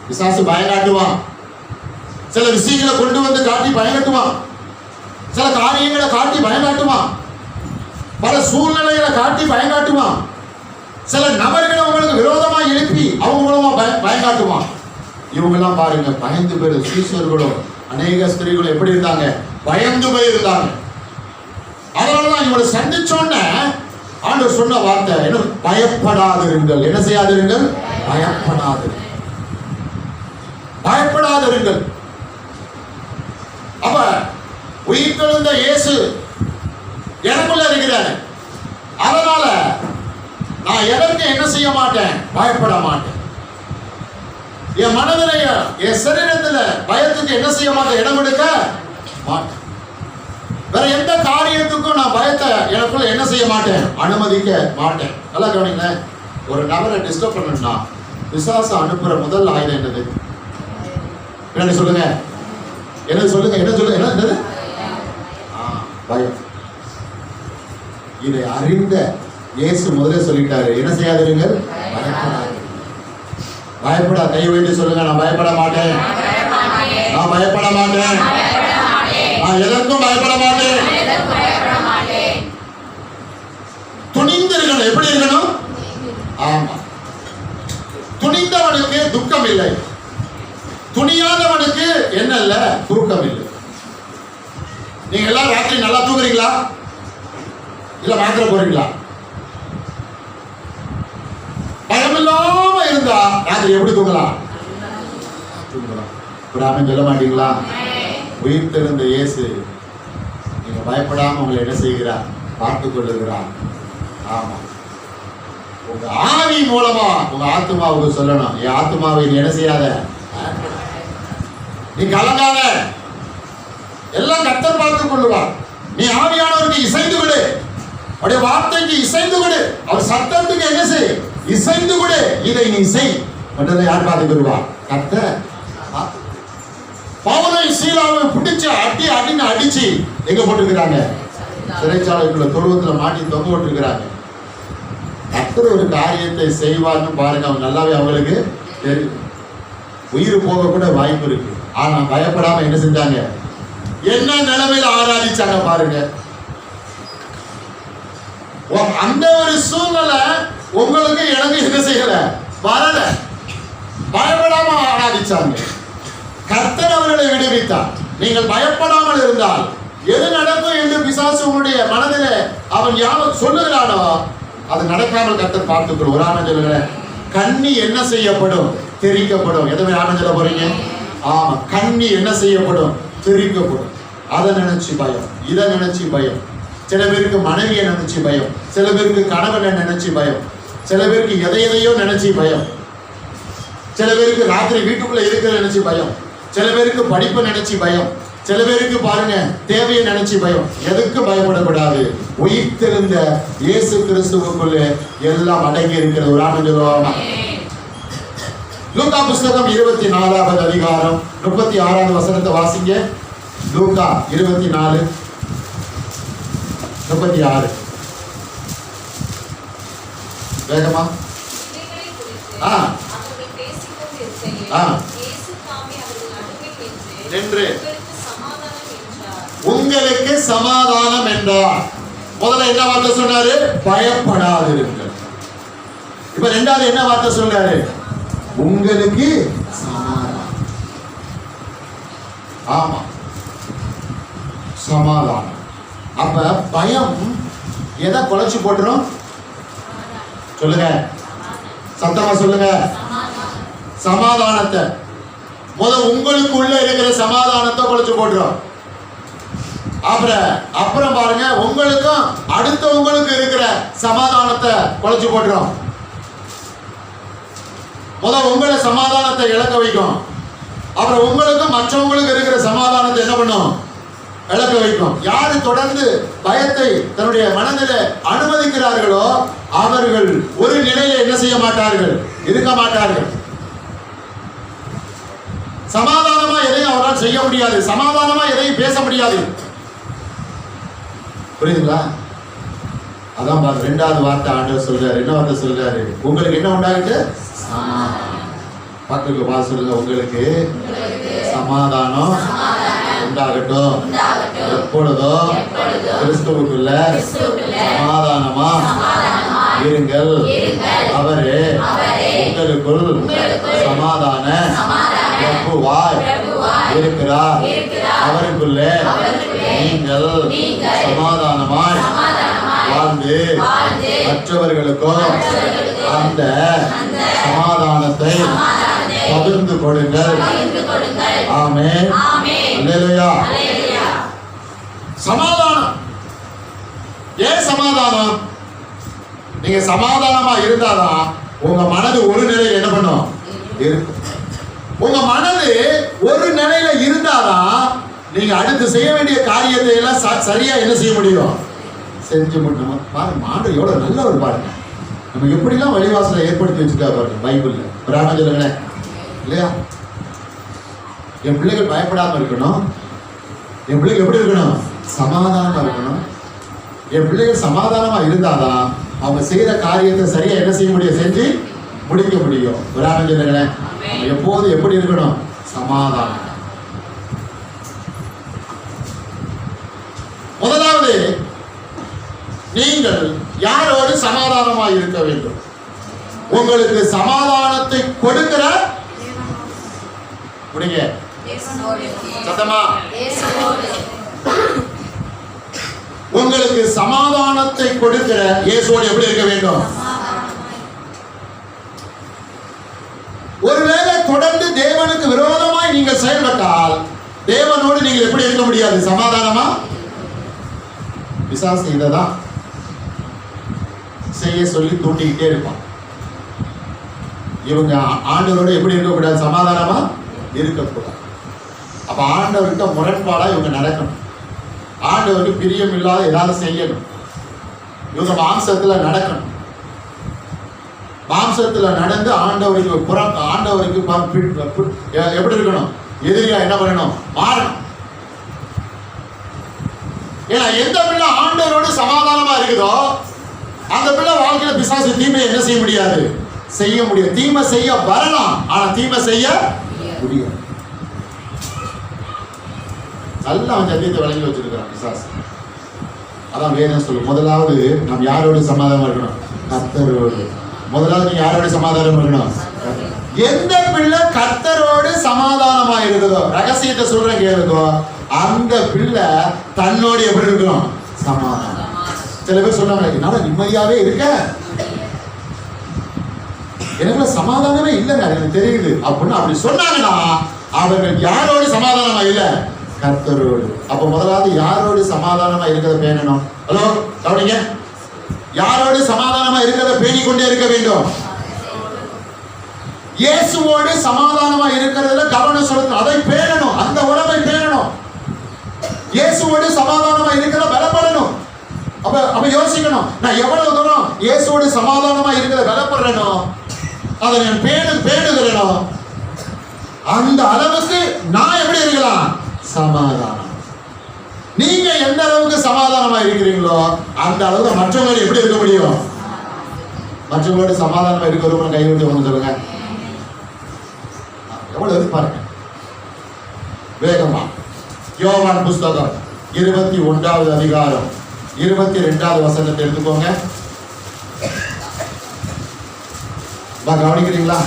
பிசாசு பயங்காட்டுவான். சில விஷயங்களை கொண்டு வந்து காட்டி பயங்காட்டுவான். சில காரியங்களை காட்டி பயங்காட்டுவான். பல சூழ்நிலைகளை காட்டி பயங்காட்டுவான். சில நபர்களை உங்களுக்கு விரோதமா எழுப்பி அவங்க மூலமா பயங்காட்டுவான். இவங்க எல்லாம் பாருங்க, பயந்து பேரு சீசர்களும் அநேக ஸ்திரீகளும் எப்படி இருந்தாங்க? பயந்து போயிருந்தாங்க. அதனாலதான் இவங்களை சந்திச்சோன்ன ஆண்டவர் சொன்ன வார்த்தை என்ன? பயப்படாதிருங்கள். என்ன செய்யாதிருங்கள்? பயப்படாதிருங்கள். பயப்படாதிருங்கள். அப்ப உயிர்த்தெழுந்த இயேசு எனக்குள்ள இருக்கிறார். அதனால நான் எதற்கு என்ன செய்ய மாட்டேன்? பயப்பட மாட்டேன். என் மனதிலேய என் சரீரத்துல பயத்துக்கு என்ன செய்ய மாட்டேன்? இடம் கொடுக்க மாட்டேன். வேற எந்த காரியத்துக்கும் நான் பயத்தை எனக்குள்ள என்ன செய்ய மாட்டேன்? அனுமதிக்க மாட்டேன். நல்லா கவனிங்க. ஒரு நபரை டிஸ்டர்ப் பண்ணணும்னா பிசாசு அனுப்புற முதல் ஆயுதம் என்னது? என்ன சொல்லுங்க? என்ன சொல்லுங்க? என்ன சொல்லுங்க? என்னது? பயம். இதை அறிந்த இயேசு முதல்ல சொல்லிட்டாரு, என்ன செய்யாதிருங்கள்? பயப்படாது. பயப்படா. கை வைத்து சொல்லுங்க, நான் பயப்பட மாட்டேன். நான் பயப்பட மாட்டேன். நான் எதற்கும் பயப்பட மாட்டேன். துணிந்து இருக்கணும். எப்படி இருக்கணும்? ஆமா. துணிந்தவனுக்கு துக்கம் இல்லை, துணியாதவனுக்கு என்ன இல்ல? தூக்கம் இல்லை. நீங்க எல்லாம் ராத்திரி நல்லா தூங்குறீங்களா? இல்ல மாத்திரை போறீங்களா? பயம் இல்லாம இருந்தா ராத்திரி எப்படி தூங்கலாம்? தூங்கலாம். சொல்ல மாட்டீங்களா? உயிர்த்தெழுந்த இயேசு நீங்க பயப்படாம உங்களை என்ன செய்கிறார்? பார்த்துக் கொள்ளுகிறார். ஆமா. உங்க ஆவி மூலமா உங்க ஆத்மாவுக்கு சொல்லணும், என் ஆத்மாவை நீ என்ன செய்யாத, நீ கலங்காத, எல்லாம் கர்த்தர் பார்த்துக் கொள்ளுவார். நீ ஆவியானவருக்கு இசைந்து விடு, அவருடைய வார்த்தைக்கு இசைந்து விடு, அவர் சத்தத்துக்கு என்ன செய்? இசைந்து விடு. இதை நீ செய். மற்றதை யார் பார்த்துக் கொள்வார்? கர்த்தர். பவுலை சீலாவை பிடிச்சு அடின்னு அடிச்சு எங்க போட்டிருக்கிறாங்க? சிறைச்சாலைக்குள்ள தொழுவத்துல மாட்டி தொங்க போட்டிருக்கிறாங்க. கர்த்தர் ஒரு காரியத்தை செய்வார்னு பாருங்க, அவங்க நல்லாவே அவங்களுக்கு தெரியும். உயிர் போக கூட வாய்ப்பு இருக்கு. ஆனா பயப்படாம என்ன செஞ்சாங்க? என்ன நிலைமையில ஆராதிச்சாங்க பாருங்க. அந்த ஒரு சூழ்நிலை உங்களுக்கு எனக்கு என்ன செய்யல, வரல. பயப்படாம ஆராதிச்சாங்க. கர்த்தர் அவர்களை விடுவித்தார். நீங்கள் பயப்படாமல் இருந்தால் எது நடக்கும் என்று பிசாசு உங்களுடைய மனதிலே அவன் யாரும் சொல்லுகிறானோ அது நடக்காமல் கர்த்தர் பார்த்துக்கணும். ஒரு ஆனந்த சொல்லுங்க, கண்ணி என்ன செய்யப்படும்? தெரிக்கப்படும். எதுவுமே ஆனந்த சொல்ல போறீங்க? ஆமா, கண்ணி என்ன செய்யப்படும்? தெரிக்கப்படும். அதை நினைச்சு பயம், இதை நினைச்சு பயம். சில பேருக்கு மனைவியை நினைச்சு பயம், சில பேருக்கு கணவனை நினைச்சு பயம், சில பேருக்கு எதையோ நினைச்சு பயம், சில பேருக்கு ராத்திரி வீட்டுக்குள்ள இருக்கிற நினைச்சு பயம், சில பேருக்கு படிப்பை நினைச்சு பயம், சில பேருக்கு பாருங்க தேவையை நினைச்சு பயம். எதுக்கு பயப்படக்கூடாது? உயிர்த்தெழுந்த இயேசு கிறிஸ்துவுக்குள்ளே எல்லாம் அடங்கி இருக்கிறது. ஒரு ஆனந்த சொல்லுவாங்க. லூக்கா புஸ்தகம் 24வது அதிகாரம் 36வது வசனத்தை வாசிங்க. லூக்கா 24:36. வேகமா. நின்று உங்களுக்கு சமாதானம் என்றார். முதல்ல என்ன வார்த்தை சொன்னாரு? பயப்படாதிருங்கள். இப்ப ரெண்டாவது என்ன வார்த்தை சொன்னாரு? உங்களுக்கு சமாதானம். ஆமா, சமாதானம். அப்ப பயம் எதை குலைச்சு போட்டுரும்? சொல்லுங்க, சத்தமா சொல்லுங்க. சமாதானத்தை. முதல் உங்களுக்கு உள்ள இருக்கிற சமாதானத்தை குலைச்சு போட்டுரும். அப்புறம் பாருங்க, உங்களுக்கும் அடுத்தவங்களுக்கு இருக்கிற சமாதானத்தை குலைச்சு போட்டுரும். முதல் உங்களை சமாதானத்தை இழக்க வைக்கும். அப்புறம் உங்களுக்கும் மற்றவங்களுக்கு இருக்கிற சமாதானத்தை என்ன பண்ணும்? இழக்க வைக்கும். யாரு தொடர்ந்து பயத்தை தன்னுடைய மனதில் அனுமதிக்கிறார்களோ அவர்கள் ஒரு நிலையில என்ன செய்ய மாட்டார்கள்? இருக்க மாட்டார்கள். சமாதானமா எதையும் அவரால் செய்ய முடியாது, சமாதானமா எதையும் பேச முடியாது. புரியுதுங்களா? அதான் பாருங்க, ரெண்டாவது வார்த்தை ஆண்டவர் சொல்றாரு. என்ன வார்த்தை சொல்றாரு? உங்களுக்கு என்ன உண்டாகிட்டு? பக்கத்துக்கு வா சொல்லுங்க, உங்களுக்கு சமாதானம் உண்டாகட்டும். எப்பொழுதோ கிறிஸ்துவுக்குள்ள சமாதானமா இருங்கள். அவரே உங்களுக்குள் சமாதான பிரபுவாய் இருக்கிறார். அவருக்குள்ளே நீங்கள் சமாதானமாய் வாழ்ந்து மற்றவர்களுக்கும் அந்த சமாதானத்தை பகிர்ந்து கொடுங்கள். ஆமென். அல்லேலூயா. சமாதானம். ஏன் சமாதானம்? நீங்க சமாதானமா இருந்தாதான் உங்க மனது ஒரு நிலையில என்ன பண்ணும்? இருக்கும். உங்க மனது ஒரு நிலையில இருந்தாதான் நீங்க அடுத்து செய்ய வேண்டிய காரியத்தை எல்லாம் சரியா என்ன செய்ய முடியும்? செஞ்சு முடியும். பாருங்க, ஆண்டவர் எவ்வளவு நல்லவர் பாருங்க. நம்ம எப்படிலாம் வழிவாசலை ஏற்படுத்தி வச்சுட்டா பாருங்க பைபிள்ல. பிராணம் சொல்லுங்களேன் இல்லையா? என் பிள்ளைகள் பயப்படாம இருக்கணும். என் பிள்ளைகள் எப்படி இருக்கணும்? சமாதானமா இருக்கணும். என் பிள்ளைகள் சமாதானமா இருந்தாதான் அவங்க செய்யற காரியத்தை சரியா என்ன செய்ய முடியும்? செஞ்சு முடிக்க முடியும். பிராணம் சொல்லுங்களேன். எப்போது எப்படி இருக்கணும்? சமாதானம். முதலாவது, நீங்கள் யாரோடு சமாதானமாக இருக்க வேண்டும்? உங்களுக்கு சமாதானத்தை கொடுக்கிற முடிங்க சத்தமா, உங்களுக்கு சமாதானத்தை கொடுக்கிற இயேசுவோடு எப்படி இருக்க வேண்டும்? ஒருவேளை தொடர்ந்து தேவனுக்கு விரோதமாய் நீங்கள் செயல்பட்டால் தேவனோடு நீங்கள் எப்படி இருக்க முடியாது? சமாதானமா? பிசாசு இதைதான் செய்ய சொல்லி தூண்டிக்கிட்டே இருப்பான். இவங்க ஆண்டவரோட எப்படி இருக்கக்கூடாது? சமாதானமா இருக்கக்கூடாது. அப்ப ஆண்டவர்கிட்ட முரண்பாடா இவங்க நடக்கணும். ஆண்டவருக்கு பிரியம் இல்லாத ஏதாவது செய்யணும். இவங்க மாம்சத்துல நடக்கணும். மாம்சத்துல நடந்து ஆண்டவருக்கு எப்படி இருக்கணும்? எதிரியா என்ன பண்ணணும்? மாறணும். ஏன்னா எந்த பிள்ளை ஆண்டவரோடு சமாதானமா இருக்குதோ அந்த பிள்ளை வாழ்க்கையில பிசாசு தீமை என்ன செய்ய முடியாது? செய்ய முடியும். தீமை செய்ய வரலாம், ஆனா தீமை செய்ய முடியும். நல்லா அவன் சத்தியத்தை வழங்கி வச்சிருக்கிறான் பிசாசு. அதான் வேதம் சொல்லு. முதலாவது நாம் யாரோடு சமாதானம் இருக்கணும்? கர்த்தரோடு. முதலாவது நீ யாரோடு சமாதானம் இருக்கணும்? எந்த பிள்ளை கர்த்தரோடு சமாதானமா இருக்குதோ, ரகசியத்தை சொல்றேன் கேளுக்கோ, அந்த பிள்ளை தன்னோடு எப்படி இருக்கணும்? சமாதானம். சில பேர் சொன்னாங்க, என்னால நிம்மதியாவே இருக்க, எனக்கு சமாதானமே இல்லைங்க, எனக்கு தெரியுது அப்படின்னு அப்படி சொன்னாங்கன்னா அவர்கள் யாரோடு சமாதானமா இல்ல? கர்த்தரோடு. அப்ப முதலாவது யாரோடு சமாதானமா இருக்கிறத பேணணும். ஹலோ கவனிங்க, யாரோடு சமாதானமா இருக்கிறத பேணிக்கொண்டே இருக்க வேண்டும்? இயேசுவோடு சமாதானமா இருக்கிறதுல கவனம் செலுத்தணும். அதை பேணணும், அந்த உறவை பேணணும். இயேசுவோடு சமாதானமா இருக்கிற பலப்படணும். அப்ப யோசிக்கணும், நான் எவ்வளவு தூரம் இயேசுவோடு சமாதானமா இருக்கிற பலப்படுறேனோ, அதை நான் பேணுகிறேனோ, அந்த அளவுக்கு நான் எப்படி இருக்கலாம்? சமாதானம். நீங்க எந்த அளவுக்கு சமாதானமா இருக்கிறீங்களோ அந்த அளவுக்கு மற்றவங்க எப்படி இருக்க முடியும்? மற்றவங்களோட சமாதானமா இருக்கிறவங்க கை விட்டு ஒன்று சொல்லுங்க. எவ்வளவு எதிர்பார்க்க வேகமா. யோவான் புஸ்தகம் 21வது அதிகாரம் 22வது வசனத்தை எடுத்துக்கோங்க. கவனிக்கிறீங்களா?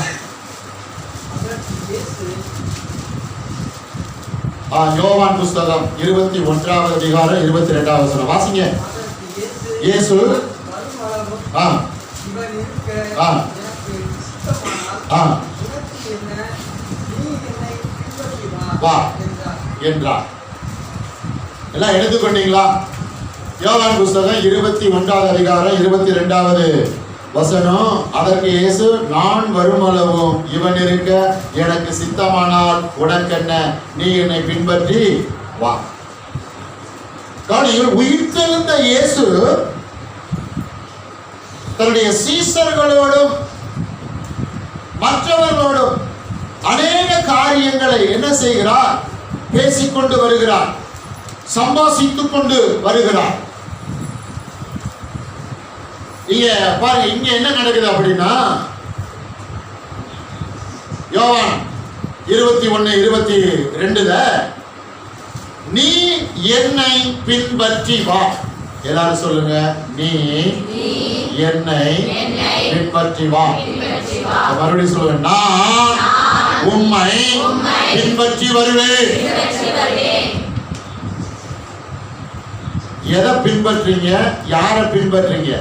யோவான் புஸ்தகம் 21வது அதிகாரம் 22வது வசனம் வாசிங்க. இயேசு வா என்றார். எல்லாம் எடுத்துக்கொண்டீங்களா? யோவான் புஸ்தகம் 21வது அதிகாரம் 22வது வசனம். அதற்கு இயேசு, நான் வருமளவும் இவன் இருக்க எனக்கு சித்தமானால் உனக்கென்ன, நீ என்னை பின்பற்றி வா. உயிர்த்தெழுந்த இயேசு தன்னுடைய சீசர்களோடும் மற்றவர்களோடும் அநேக காரியங்களை என்ன செய்கிறார்? பேசிக்கொண்டு வருகிறார், சம்பாசித்துக் கொண்டு வருகிறார். இங்க பாருங்க, இங்க என்ன நடக்குது அப்படின்னா, யோவான் 21:22ல நீ என்னை பின்பற்றி வா. எல்லாரும் சொல்லுங்க, நீ என்னை பின்பற்றி வா. மறுபடியும் சொல்லுங்க, நான் உம்மை பின்பற்றி வருவேன். எதை பின்பற்றீங்க? யாரை பின்பற்றீங்க?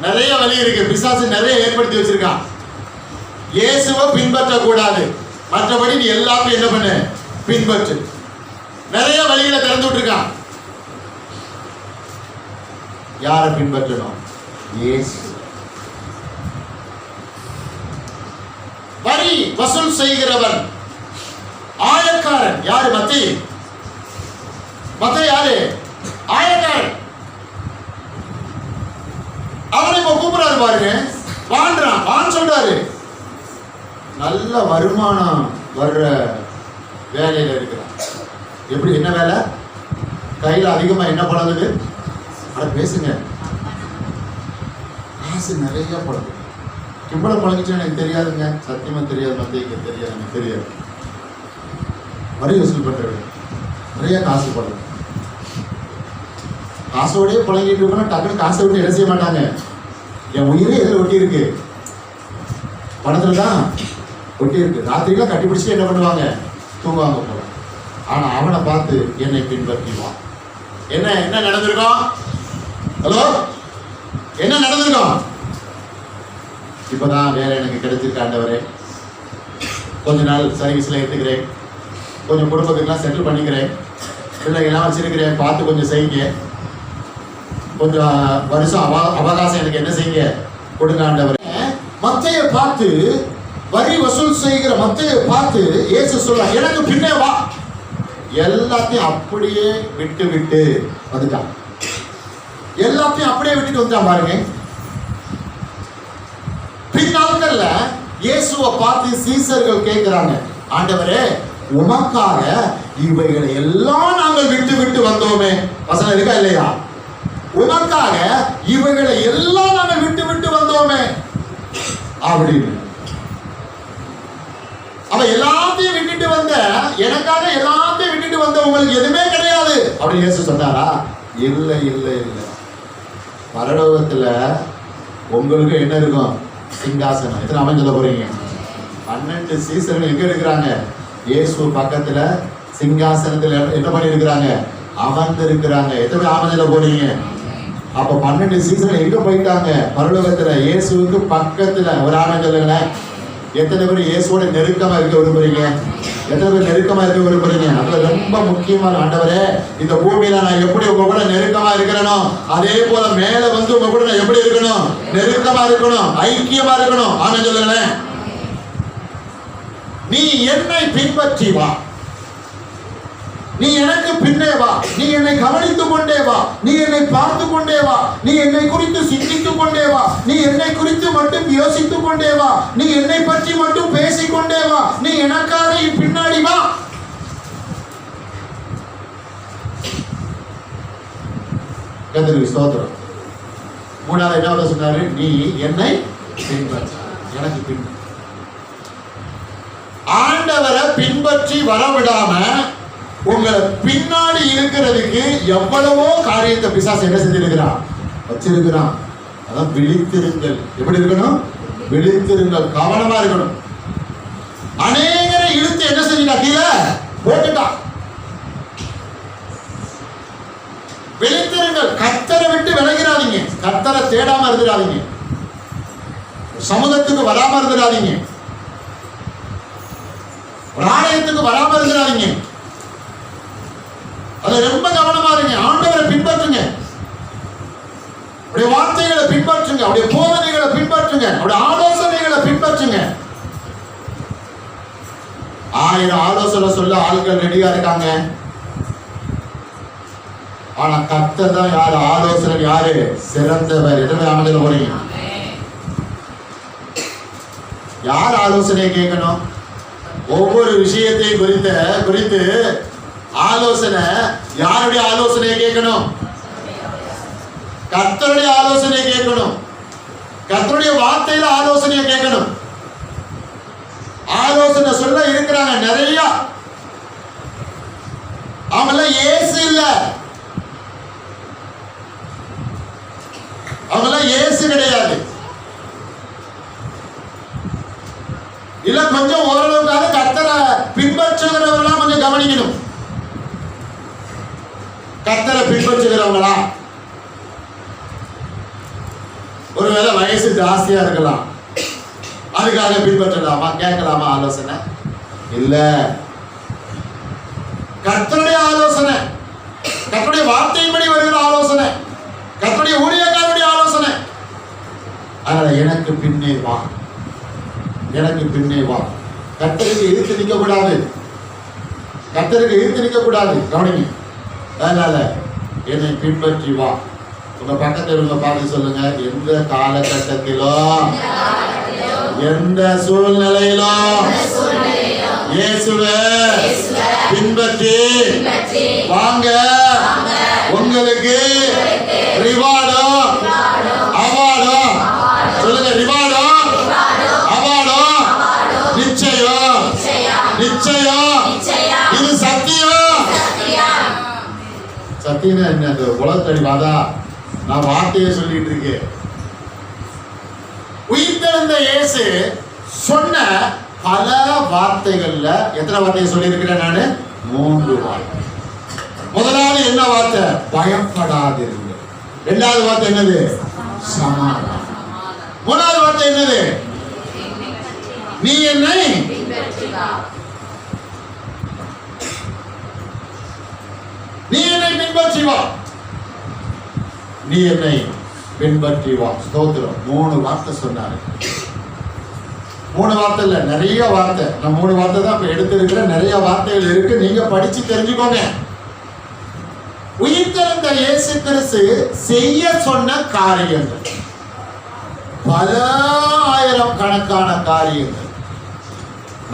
நிறைய வழி இருக்கு. பிசாசு நிறைய ஏற்படுத்தி வச்சிருக்கான். இயேசுவை பின்பற்ற கூடாது, மற்றபடி நீ எல்லாத்தையும் என்ன பண்ணு? பின்பற்று. நிறைய வழிகளை திறந்து விட்டுருக்கான். யாரை பின்பற்றணும்? இயேசு. வரி வசூல் செய்கிறவன், ஆயக்காரன் யாரு? மத்தேயு யாரு? ஆயக்காரன். அவனை இப்ப கூப்பிடாரு பாருங்க. வான் சொல்றாரு. நல்ல வருமானம் வர்ற வேலையில இருக்கிறான். எப்படி? என்ன வேலை? கையில அதிகமா என்ன பழகுது? அட பேசுங்க. காசு நிறைய பழகுது. கிம்பளம் பழகிச்சு எனக்கு தெரியாதுங்க, சத்தியமா தெரியாது. மத்தியக்கு தெரியாது, எனக்கு தெரியாது. வரி வசூல் பண்றது நிறைய காசு பழகும். காசோடய பழகிட்டு இருக்கோம்னா டக்குனு காசை விட்டு என்ன செய்ய மாட்டாங்க. என் உயிரே எதில் ஒட்டி இருக்கு? பணத்துல தான் ஒட்டி இருக்கு. ராத்திரிலாம் கட்டி பிடிச்சிட்டு என்ன பண்ணுவாங்க? தூங்குவாங்க போல. ஆனா அவனை பார்த்து என்னை பின்பற்றிவான். என்ன நடந்திருக்கும்? ஹலோ, என்ன நடந்திருக்கும்? இப்பதான் வேலை எனக்கு கிடைச்சிருக்க ஆண்டவரே, கொஞ்ச நாள் சர்வீஸ்ல எடுத்துக்கிறேன், கொஞ்சம் குடும்பத்துக்கெல்லாம் செட்டில் பண்ணிக்கிறேன், பிள்ளைகள்லாம் வச்சிருக்கிறேன், பார்த்து கொஞ்சம் செய்யுங்க, கொஞ்சம் வருஷம் அவகாசம் எனக்கு என்ன செய்யுங்க கொடுங்க ஆண்டவரே. மத்தேயை பார்த்து, வரி வசூல் செய்கிற மத்தேயை பார்த்து இயேசு சொல்றார், எனக்கு பின்னே வா. எல்லாத்தையும் அப்படியே விட்டு வந்துட்டான். எல்லாத்தையும் அப்படியே விட்டுட்டு வந்துட்டான் பாருங்க. பின்னாட்கள்ல இயேசுவை பார்த்து சீசர்கள் கேட்கிறாங்க, ஆண்டவரே உமக்காக இவைகளை எல்லாம் நாங்கள் விட்டு வந்தோமே. வசனம் இருக்கா இல்லையா? உமக்காக இவைகளை எல்லாம் நாங்கள் விட்டு வந்தோமே அப்படின்னு. அவ எல்லாத்தையும் விட்டுட்டு வந்த, எனக்காக எல்லாத்தையும் விட்டுட்டு வந்த உங்களுக்கு எதுவுமே கிடையாது அப்படின்னு இயேசு சொன்னாரா? இல்லை. பரலோகத்துல உங்களுக்கு என்ன இருக்கும்? சிங்காசனம். எத்தனை அவன் சொல்ல போறீங்க? 12 சீசர்கள் எங்க இருக்கிறாங்க? இயேசு பக்கத்துல சிங்காசனத்துல என்ன பண்ணி இருக்கிறாங்க? அமர்ந்து இருக்கிறாங்க. எத்தனை ஆமதில போறீங்க? அப்ப 12 சீசர்கள் எங்க போயிட்டாங்க? பரலோகத்துல இயேசுவுக்கு பக்கத்துல. ஒரு ஆமன் சொல்லுங்களேன். எத்தனை பேர் இயேசுவோட நெருக்கமா இருக்க விரும்புறீங்க? எத்தனை பேர் நெருக்கமா இருக்க விரும்புறீங்க? அதுல ரொம்ப முக்கியமான, ஆண்டவரே இந்த பூமியில நான் எப்படி உங்க கூட நெருக்கமா இருக்கிறனோ அதே போல மேல வந்து உங்க கூட நான் எப்படி இருக்கணும்? நெருக்கமா இருக்கணும், ஐக்கியமா இருக்கணும். ஆமன் சொல்லுங்களேன். நீ என்னை பின்பற்றி வா, நீ எனக்கு பின்னே வா, நீ என்னை கவனித்துக் கொண்டே வா, நீ என்னை பார்த்து கொண்டே வா, நீ என்னை குறித்து சிந்தித்துக் கொண்டே வா, நீ என்னை குறித்து மட்டும் யோசித்துக் கொண்டே வா, நீ என்னை பற்றி மட்டும் பேசிக் கொண்டே வா, நீ எனக்காக பின்னாடி வா. கர்த்தருக்கு ஸ்தோத்திரம். மூணாவது என்ன சொன்னாரு? நீ என்னை பின்பற்ற, எனக்கு பின்பற்ற. ஆண்டவரை பின்பற்றி வரவிடாம உங்களை பின்னாடி இருக்கிறதுக்கு எவ்வளவோ காரியத்தை பிசாசு என்ன செஞ்சிருக்கிறான்? வச்சிருக்கிறான். அதான் விழித்திருங்கள். எப்படி இருக்கணும்? விழித்திருங்கள், கவனமா இருக்கணும். அநேகரை இழுத்து என்ன செஞ்சா? கீழே போட்டுட்டான். விழித்திருங்கள். கர்த்தரை விட்டு விலகிறாதீங்க, கர்த்தரை தேடாம இருந்துடாதீங்க, சமூகத்துக்கு வராம இருந்துடாதீங்க, ஆலயத்துக்கு வராம இருக்கிறாங்க. அது ரொம்ப கவனமா இருங்க. ஆண்டவரை பின்பற்றுங்க, அவருடைய வார்த்தைகளை பின்பற்றுங்க, அவருடைய போதனைகளை பின்பற்றுங்க, அவருடைய ஆலோசனைகளை பின்பற்றுங்க. 1000 ஆலோசனை சொல்ல ஆட்கள் ரெடியா இருக்காங்க. ஆனா கர்த்தர் தான் யாரு? ஆலோசனை யாரு? சிறந்தவர். எதுவுமே அமைதியில் போறீங்க. யார் ஆலோசனையை கேட்கணும்? ஒவ்வொரு விஷயத்தை குறித்து ஆலோசனை யாருடைய ஆலோசனையை கேட்கணும்? கர்த்தருடைய ஆலோசனையை கேட்கணும். கர்த்தருடைய வார்த்தையில ஆலோசனையை கேட்கணும். ஆலோசனை சொல்ல இருக்கிறாங்க நிறைய. அவங்கள இயேசு இல்ல, அவங்கள இயேசு கிடையாது. இல்ல கொஞ்சம் ஓரளவுக்காக கர்த்தரை பின்பற்றுகிறவர்களா கொஞ்சம் கவனிக்கணும். கர்த்தரை பின்பற்றுகிறவங்களா? ஒருவேளை வயசு ஜாஸ்தியா இருக்கலாம், அதுக்காக பின்பற்றலாமா? கேட்கலாமா ஆலோசனை? இல்ல. கர்த்தருடைய ஆலோசனை, கர்த்தருடைய வார்த்தையின்படி வருகிற ஆலோசனை, கர்த்தருடைய ஊழியக்காரருடைய ஆலோசனை. அதனால எனக்கு பின்னே வா, எனக்கு பின்னே வா. கர்த்தருக்கு எதிர்த்து நிற்க கூடாது, கர்த்தருக்கு எதிர்த்து நிற்க கூடாது. கவனிங்க. அதனால என்னை பின்பற்றி வா. உங்க பக்கத்தில் இருக்க பார்த்து சொல்லுங்க, எந்த காலகட்டத்திலும் எந்த சூழ்நிலையிலும் இயேசுவை பின்பற்றி வாங்க. உங்களுக்கு ரிவார்டும் அவார்டும், சொல்லுங்க, ரிவார்டும் அவார்டும் நிச்சயம், நிச்சயம். இது சத்தியம். சத்தியம் என்ன? அந்த உலகத்தடி வாதா நான் வார்த்தையை சொல்லிட்டு இருக்கேன். உயிர்த்தெழுந்த இயேசு சொன்ன பல வார்த்தைகள்ல எத்தனை வார்த்தையை சொல்லி இருக்கிறேன் நானு? 3 வார்த்தை. முதலாவது என்ன வார்த்தை? பயப்படாதீர்கள். இரண்டாவது வார்த்தை என்னது? சமாதானம். மூணாவது வார்த்தை என்னது? நீ என்னை நீ என்னை பின்பற்றி வா, நீ என்னை பின்பற்றி வா. ஸ்தோத்திரம். 3 வார்த்தை சொன்னாரு. 3 வார்த்தை இல்ல, நிறைய வார்த்தை. நான் 3 வார்த்தை தான் இப்ப எடுத்திருக்கிறேன். நிறைய வார்த்தைகள் இருக்கு, நீங்க படிச்சு தெரிஞ்சுக்கோங்க. உயிர்த்தெழுந்த இயேசு கிறிஸ்து செய்ய சொன்ன காரியங்கள் பல ஆயிரம் கணக்கான காரியங்கள்.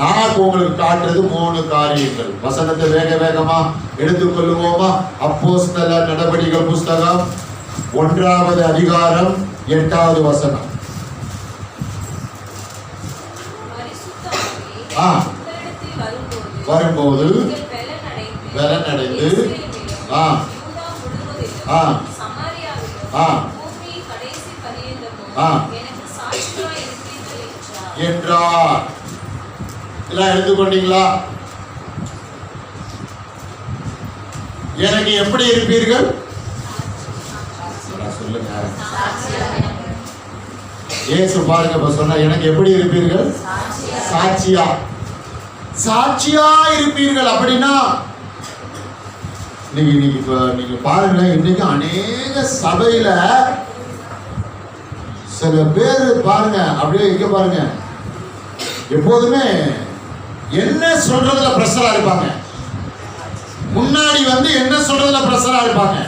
நான் உங்களுக்கு காட்டுறது 3 காரியங்கள். வசனத்தை வேக வேகமா எடுத்துக்கொள்ளுவோமா? அப்போஸ்தலர் நடவடிக்கைகள் புஸ்தகம் 1வது அதிகாரம் 8வது வசனம். வரும்போது பலனடைந்து என்றார். எல்லாம் எடுத்துக்கொண்டீங்களா? எனக்கு எப்படி இருப்பீர்கள்? சொல்லுங்க. இயேசு பாருங்க சொன்னா, எனக்கு எப்படி இருப்பீர்கள்? சாட்சியா. சாட்சியா இருப்பீர்கள். அப்படின்னா நீங்க பாருங்களேன், இன்னைக்கு அநேக சபையில சில பேர் பாருங்க, அப்படியே இங்க பாருங்க, எப்போதுமே என்ன சொல்றதுல பிரஷரா இருப்பாங்க. முன்னாடி வந்து என்ன சொல்றதுல பிரஷரா இருப்பாங்க.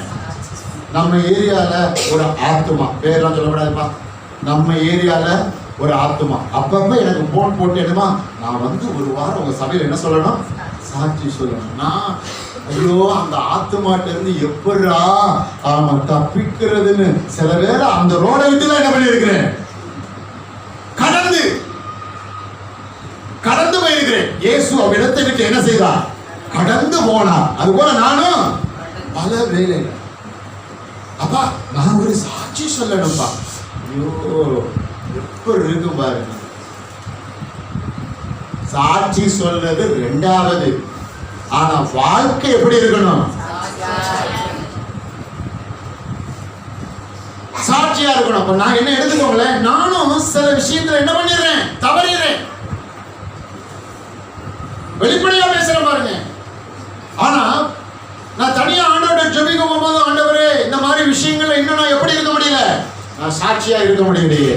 நம்ம ஏரியால ஒரு ஆத்துமா, பேர்லாம் சொல்லக்கூடாதுப்பா, நம்ம ஏரியால ஒரு ஆத்துமா அப்பப்ப எனக்கு போன் போட்டு, என்னமா நான் வந்து ஒரு வாரம் உங்க சபையில என்ன சொல்லணும்? சாட்சி சொல்லணும். நான் ஐயோ அந்த ஆத்துமாட்ட இருந்து எப்படா அவன் தப்பிக்கிறதுன்னு சில பேர் அந்த ரோடை விட்டு என்ன பண்ணி இருக்கிறேன், கடந்து போயிருக்கிறேன். இயேசு அவ்விடத்தை விட்டு என்ன செய்தார்? கடந்து போனார். அது போல நானும் பல வேலைகள். அப்பா நான் ஒரு சாட்சி சொல்லணும்பா. ஐயோ எப்படி இருக்கும் பாருங்க. சாட்சி சொல்றது 2வது. ஆனா வாழ்க்கை எப்படி இருக்கணும்? சாட்சியா இருக்கணும். அப்ப நான் என்ன எடுத்துக்கோங்களேன், நானும் சில விஷயத்துல என்ன பண்ணிடுறேன், தவறிடுறேன். வெளிப்படையா பேசுறேன் பாருங்க. ஆனா நான் தனியா ஆண்டவரை ஜெபிக்கும் போது, ஆண்டவரே இந்த மாதிரி விஷயங்கள்ல இன்னும் நான் எப்படி இருக்க முடியல, நான் சாட்சியா இருக்க முடியலையே.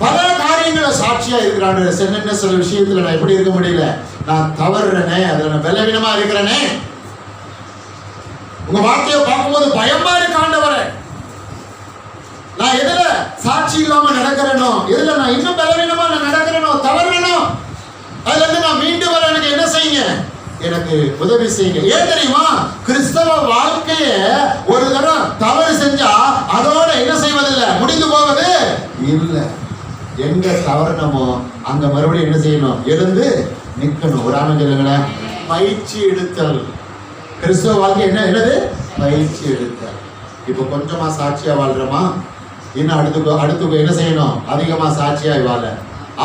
பல காரியங்களை சாட்சியா இருக்கிறான். சின்ன சில விஷயத்துல நான் எப்படி இருக்க முடியல, நான் தவறுறேனே, அதுல நான் பலவீனமா இருக்கிறேனே. உங்க வார்த்தையை பார்க்கும்போது பயமா இருக்கு ஆண்டவரே. நான் எதுல சாட்சி இல்லாம நடக்கிறேனோ, எதுல நான் இன்னும் பலவீனமா நான் நடக்கிறேனோ, தவறுறேனோ, அதுல இருந்து நான் மீண்டு வர எனக்கு என்ன செய்யுங்க, எனக்கு உதவி செய்யுங்க. ஏன் தெரியுமா? கிறிஸ்தவ வாழ்க்கைய ஒரு தடவை தவறு செஞ்சா அதோட என்ன செய்வதில்லை, முடிந்து போவது இல்லை. எங்க தவறணுமோ அங்க மறுபடியும் என்ன செய்யணும், எழுந்து நிக்கணும். ஒரு ஆனங்கள பயிற்சி எடுத்தல். கிறிஸ்தவ வாழ்க்கை என்னது? பயிற்சி எடுத்தல். இப்ப கொஞ்சமா சாட்சியா வாழ்றோமா, இன்னும் அடுத்து என்ன செய்யணும், அதிகமா சாட்சியா வாழ.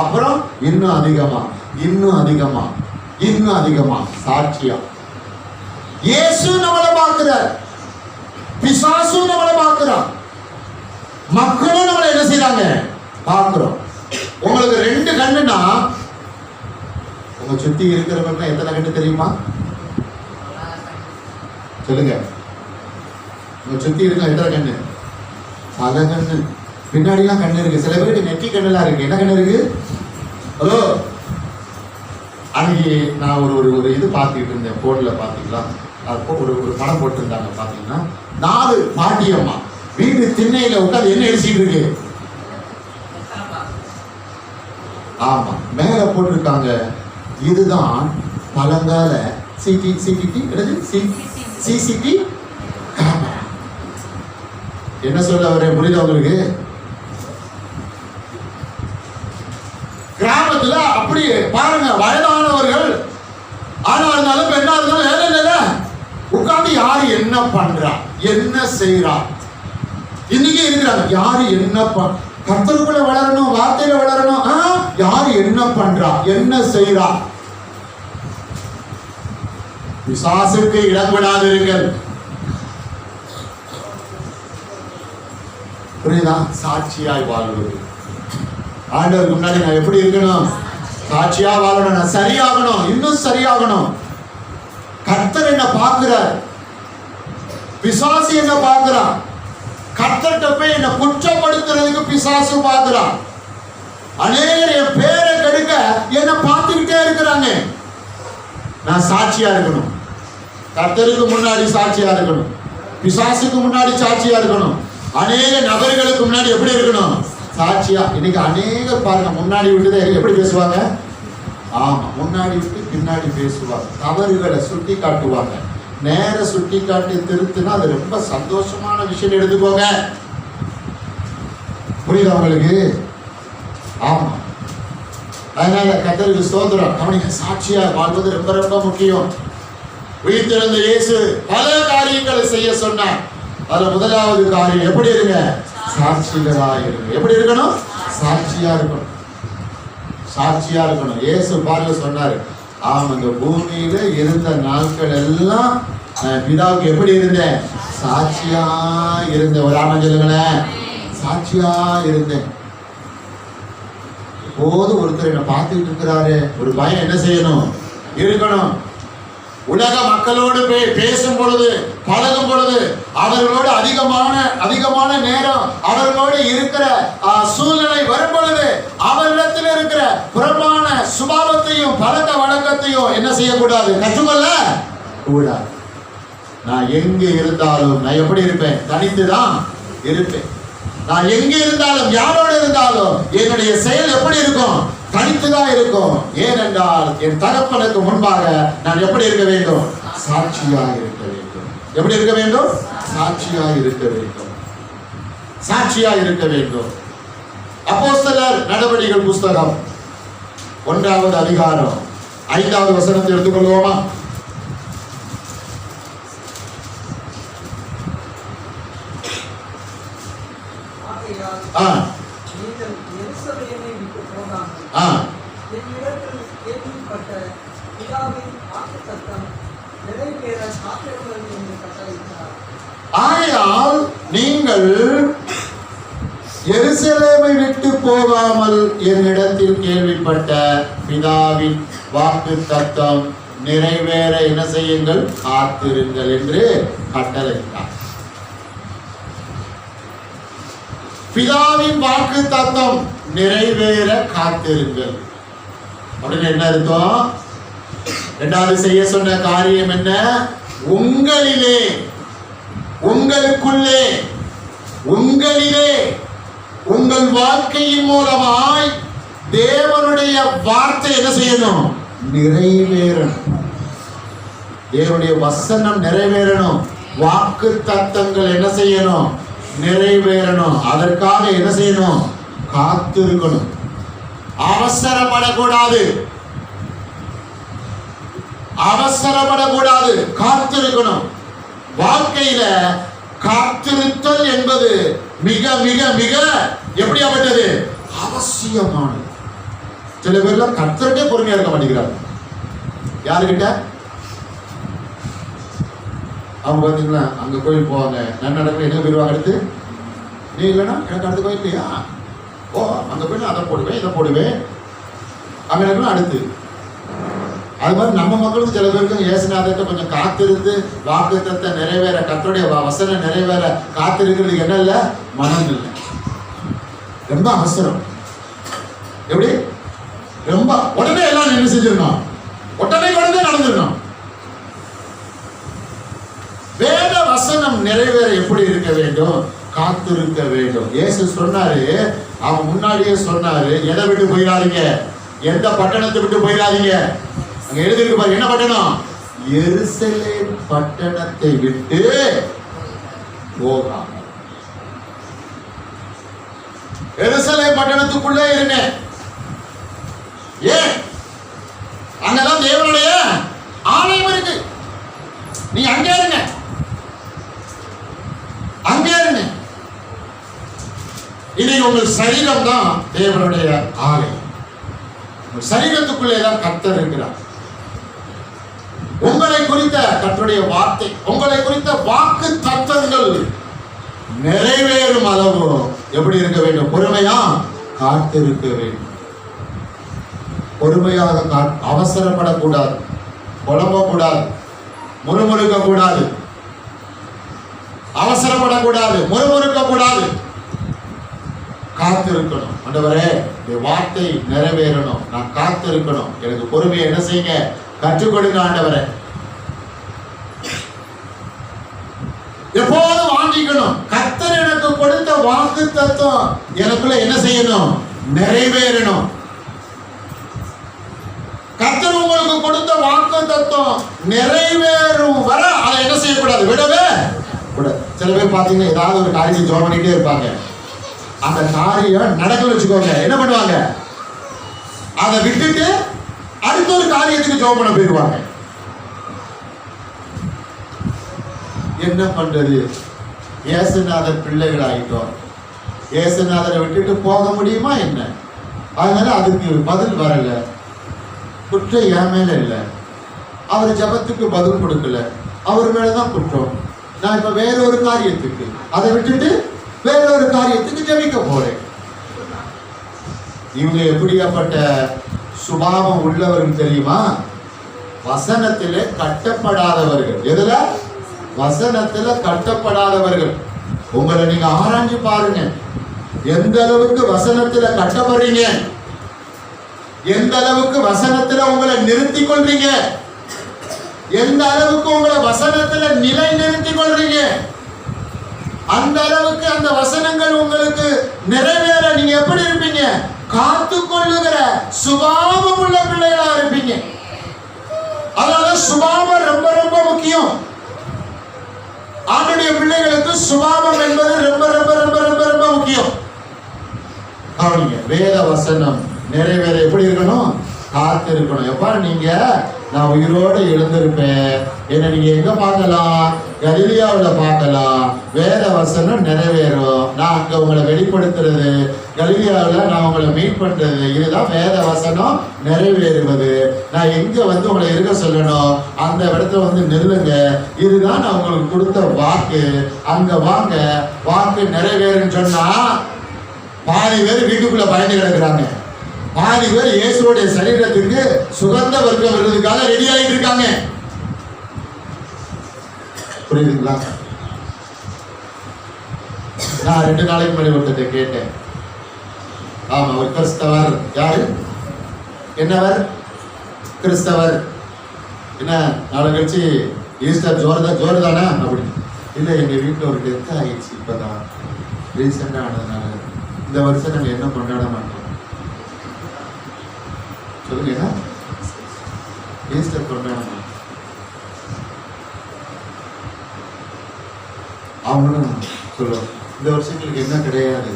அப்புறம் இன்னும் அதிகமா, இன்னும் அதிகமா, இன்னும் அதிகமா சாட்சியா. இயேசு நம்மளை பார்க்கிறார், பிசாசு நம்மளை பார்க்கிறான், மக்களும் நம்மளை என்ன செய்யறாங்க பார்க்கிறோம். உங்களுக்கு 2 கண்ணுன்னா உங்க சுத்தி இருக்கிறவங்க எத்தனை கண்ணு தெரியுமா? சொல்லுங்க. உங்க சுத்தி இருக்க எத்தனை கண்ணு? பல கண்ணு. பின்னாடிலாம் கண்ணு இருக்கு. சில பேருக்கு நெற்றி கண்ணெல்லாம் இருக்கு. என்ன கண்ணு இருக்கு? ஹலோ, அன்னைக்கு நான் ஒரு இது பார்த்துக்கிட்டு இருந்தேன். போன்ல பாத்தீங்களா? ஒரு படம் போட்டிருந்தாங்க. பாத்தீங்கன்னா 4 பாட்டியம்மா வீட்டு திண்ணையில உட்காந்து என்ன எழுதிட்டு இருக்கு? ஆமா, மேல போட்டிருக்காங்க, இதுதான் பழங்கால சிசிடிவி கேமரா. என்ன சொல்ல வர புரியுது உங்களுக்கு? கிராமத்துல அப்படி பாருங்க, வயதானவர்கள் ஆனா இருந்தாலும் பெண்ணா இருந்தாலும் வேலை இல்ல, உட்கார்ந்து யாரு என்ன பண்றா, என்ன செய்யறா, இன்னைக்கு இருக்கிறாங்க. யாரு என்ன கர்த்தருக்குள்ள வளரணும், வார்த்தையில வளரணும். யாரு என்ன பண்றா, என்ன செய்யறா. பிசாசுக்கு இடம் விடாதீர்கள். புரியுதா? சாட்சியாய் வாழ்வது. ஆண்டவருக்கு முன்னாடி நான் எப்படி இருக்கணும்? சாட்சியா வாழணும். நான் சரியாகணும், இன்னும் சரியாகணும். கர்த்தர் என்ன பார்க்கிறார், பிசாசு என்ன பார்க்கிறான். கர்த்தர்கிட்ட போய் என்ன குற்றப்படுத்துறதுக்கு பிசாசு பார்க்கிறான். அநேகர் என் பேரை கெடுக்க என்ன பார்த்துக்கிட்டே இருக்கிறாங்க. நான் சாட்சியா இருக்கணும். கர்த்தருக்கு முன்னாடி சாட்சியா இருக்கணும், பிசாசுக்கு முன்னாடி சாட்சியா இருக்கணும், அநேக நபர்களுக்கு முன்னாடி எப்படி இருக்கணும்? சாட்சியா. இன்னைக்கு அநேகர் பாருங்க, முன்னாடி விட்டு எப்படி பேசுவாங்க? ஆமா, முன்னாடி விட்டு பின்னாடி பேசுவாங்க. தவறுகளை சுட்டி காட்டுவாங்க. நேர சுட்டி காட்டி திருத்தினா அது ரொம்ப சந்தோஷமான விஷயம் எடுத்துக்கோங்க. புரியுதா உங்களுக்கு? ஆமா, அதனால கர்த்தருக்கு ஸ்தோத்திரம். கவனிங்க, சாட்சியா வாழ்வது ரொம்ப ரொம்ப முக்கியம். உயிர்த்தெழுந்த இயேசு பல காரியங்களை செய்ய சொன்னார். அதுல முதலாவது காரியம் எப்படி இருங்க? சாட்சிகளா இருங்க. எப்படி இருக்கணும்? சாட்சியா இருக்கணும். சாட்சியா இருக்கணும். இயேசு பாருங்க சொன்னாரு, இந்த பூமியில இருந்த நாட்கள் எல்லாம் பிதாவுக்கு எப்படி இருந்தேன்? சாட்சியா இருந்தேன். ஒரு ஆமா சொல்லுங்களேன். சாட்சியா இருந்தேன். போதும் ஒருத்தர் என்ன பார்த்துக்கிட்டு இருக்கிறாரு, ஒரு பயம் என்ன செய்யணும்? இருக்கணும். உலக மக்களோடு பேசும் பொழுது, பழகும் பொழுது, அவர்களோடு அதிகமான நேரம் அவர்களோடு இருக்கிற சூழ்நிலை வரும் பொழுது, அவரிடத்தில் இருக்கிற புறமான சுபாவத்தையும் பழக்க வழக்கத்தையும் என்ன செய்யக்கூடாது? கற்றுக்கொள்ள கூடாது. நான் எங்க இருந்தாலும் நான் எப்படி இருப்பேன்? தனித்துதான் இருப்பேன். நான் எங்க இருந்தாலும் யாரோடு இருந்தாலும் என்னுடைய செயல் எப்படி இருக்கும்? தனித்துதான் இருக்கும். ஏனென்றால் என் தகப்பனுக்கு முன்பாக நான் எப்படி இருக்க வேண்டும்? சாட்சியாக இருக்க வேண்டும். எப்படி இருக்க வேண்டும்? சாட்சியாக இருக்க வேண்டும். சாட்சியாக இருக்க வேண்டும். அப்போஸ்தலர் நடவடிக்கைகள் புஸ்தகம் 1வது அதிகாரம் 5வது வசனத்தை எடுத்துக்கொள்வோமா? ஆகையால் நீங்கள் எருசலேமை விட்டு போகாமல் என்னிடத்தில் கேள்விப்பட்ட பிதாவின் வாக்கு தத்தம் நிறைவேற என்ன செய்யுங்கள்? காத்திருங்கள் என்று கட்டளையிட்டார். பிதாவின் வாக்கு தத்தம் நிறைவேற காத்திருங்கள் அப்படின்னு என்ன அர்த்தம்? 2வது செய்ய சொன்ன காரியம் என்ன? உங்களிலே, உங்களுக்குள்ளே, உங்களிலே, உங்கள் வாழ்க்கையின் மூலமாய் தேவனுடைய வார்த்தை என்ன செய்யணும்? நிறைவேறணும். தேவனுடைய வசனம் நிறைவேறணும். வாக்கு தத்தங்கள் என்ன செய்யணும்? நிறைவேறணும். அதற்காக என்ன செய்யணும்? காத்திருக்கணும். அவசரப்படக்கூடாது. அவசரப்படக்கூடாது. காத்திருக்கணும். வாழ்க்கையில காத்திருத்தல் என்பது மிக மிக மிக எப்படியாப்பட்டது? அவசியமானது. சில பேர்லாம் கர்த்தர்கிட்டே பொறுமையா இருக்க மாட்டேங்கிறாங்க. யாருக்கிட்ட? அவங்க பார்த்தீங்களா அங்கே கோயில் போவாங்க, நன்னடக்கில் எங்கே போயிடுவாங்க அடுத்து, நீ இல்லைன்னா எனக்கு அடுத்த கோயில் இல்லையா, ஓ அங்கே போய் அதை போடுவேன் இதை போடுவேன் அங்கே இருக்கலாம் அடுத்து. அது மாதிரி நம்ம மக்களுக்கு சில பேருக்கு இயேசுநாதர்கிட்ட கொஞ்சம் காத்திருந்து வாக்குத்தத்தத்தை நிறைவேற, கர்த்தருடைய வசனம் நிறைவேற காத்திருக்கிறதுக்கு என்ன இல்லை, மனம் இல்லை, ரொம்ப அவசரம். எப்படி ரொம்ப உடனே எல்லாம் என்ன செஞ்சிடணும், உடனே நடந்துடணும். வேத வசனம் நிறைவேற எப்படி இருக்க வேண்டும், காத்திருக்க வேண்டும். இயேசு சொன்னாரு, அவன் முன்னாடியே சொன்னாரு, எதை விட்டு போயிடாதீங்க, எந்த பட்டணத்தை விட்டு போயிடாதீங்க. அங்க எழுதிருக்கு பாரு, என்ன பட்டணம், எருசலேம் பட்டணத்தை விட்டு போகாம. எருசலேம் பட்டணத்துக்குள்ளே இருங்க. ஏன், அங்கதான் தேவனுடைய ஆலயம் இருக்கு, நீ அங்கே இருங்க, அங்கே இருங்க. இன்னைக்கு உங்கள் சரீரம் தான் தேவனுடைய ஆலயம், உங்கள் சரீரத்துக்குள்ளே தான் கர்த்தர் இருக்கிறார். உங்களை குறித்த கர்த்தருடைய வார்த்தை, உங்களை குறித்த வாக்கு தத்தங்கள் நிறைவேறும் அளவு எப்படி இருக்க வேண்டும், பொறுமையா காத்திருக்க வேண்டும். பொறுமையாக அவசரப்படக்கூடாது, புலம்பக்கூடாது, முறுமுறுக்க கூடாது, அவசரப்படக்கூடாது, முறுமுறுக்க கூடாது, காத்திருக்கணும். ஆண்டவரே இந்த வார்த்தை நிறைவேறணும், நான் காத்திருக்கணும், எனக்கு பொறுமையை என்ன செய்யுங்க, கற்றுக் கொடுங்க ஆண்டவரே. எப்போதும் வாங்கிக்கணும். கர்த்தர் எனக்கு கொடுத்த வாக்கு தத்துவம் எனக்குள்ள என்ன செய்யணும், நிறைவேறணும். கர்த்தர் உங்களுக்கு கொடுத்த வாக்கு தத்துவம் நிறைவேறும் வர அதை என்ன செய்யக்கூடாது, விடவே கூடாது. சில பேர் பாத்தீங்கன்னா ஏதாவது ஒரு காரியத்தை ஜோம் பண்ணிட்டே இருப்பாங்க, அந்த காரியம் நடக்கல வச்சுக்கோங்க, என்ன பண்ணுவாங்க, அதை விட்டுட்டு அடுத்த ஒரு காரியத்துக்கு ஜோம் பண்ண போயிடுவாங்க. என்ன பண்றது, இயேசுநாதர் பிள்ளைகள் ஆயிட்டோம், இயேசுநாதரை விட்டுட்டு போக முடியுமா என்ன? அதனால அதுக்கு பதில் வரல, குற்றம் என் மேல இல்லை, அவர் ஜபத்துக்கு பதில் கொடுக்கல, அவர் மேலதான் குற்றம். நான் இப்ப வேற ஒரு காரியத்துக்கு அதை விட்டுட்டு வேற ஒரு காரியத்துக்கு ஜபிக்க போறேன். இவங்க எப்படியாப்பட்ட சுபாவம் உள்ளவர்கள் தெரியுமா? வசனத்திலே கட்டப்படாதவர்கள். எதுல? வசனத்துல கட்டப்படாதவர்கள். உங்களை நீங்க ஆராய்ஞ்சு பாருங்க, எந்த அளவுக்கு வசனத்துல கட்டப்படுறீங்க, எந்த அளவுக்கு வசனத்துல உங்களை நிறுத்திக் கொள்றீங்க, எந்த அளவுக்கு உங்களை வசனத்துல நிலை நிறுத்திக் கொள்றீங்க, அந்த அளவுக்கு அந்த வசனங்கள் உங்களுக்கு நிறைவேற நீங்க எப்படி இருப்பீங்க, காத்து கொள்ளுகிற சுபாவம் உள்ள பிள்ளைகளா இருப்பீங்க. அதனால சுபாவம் ரொம்ப ரொம்ப முக்கியம். ஆண்டுடைய பிள்ளைகளுக்கு சுபாவம் என்பது ரொம்ப ரொம்ப ரொம்ப ரொம்ப ரொம்ப முக்கியம். கவனிங்க, வேத வசனம் நிறைவேற எப்படி இருக்கணும், காத்து இருக்கணும். எப்பா நீங்க நான் உயிரோடு எழுந்திருப்பேன், என்ன நீங்க எங்க பார்க்கலாம், கலிலியாவில் பார்க்கலாம். வேத வசனம் நிறைவேறும், நான் அங்க உங்களை வெளிப்படுத்துறது, கலிலியாவில் நான் உங்களை மீட் பண்றது, இதுதான் வேத வசனம் நிறைவேறுவது. நான் எங்க வந்து உங்களை இருக்க சொல்லணும், அந்த இடத்துல வந்து நில்லுங்க, இதுதான் நான் உங்களுக்கு கொடுத்த வாக்கு, அங்க வாங்க, வாக்கு நிறைவேறுன்னு சொன்னா பாதி பேர் வீட்டுக்குள்ள பயந்து கிடக்குறாங்க, பாதி பேர் இயேசுடைய சரீரத்துக்கு சுகந்த வர்க்கம் வருவதற்காக ரெடி ஆகிட்டு இருக்காங்க. புரியுதுங்களா? நான் 2 நாளைக்கு முன்னாடி ஒருத்தத்தை கேட்டேன். ஆமா, ஒரு கிறிஸ்தவர். யாரு? என்னவர்? கிறிஸ்தவர். என்ன நாளை கழிச்சு ஈஸ்டர் ஜோறு தானே அப்படி? இல்லை, எங்க வீட்டில் ஒரு டெத் ஆயிடுச்சு, இப்பதான் ரீசெண்டா ஆனதுனால இந்த வருஷம் நாங்கள் என்ன கொண்டாட மாட்டோம். சொல்லுங்க, ஈஸ்டர் கொண்டாட மாட்டோம். அவங்களும் சொல்லுவோம், இந்த வருஷம் எங்களுக்கு என்ன கிடையாது,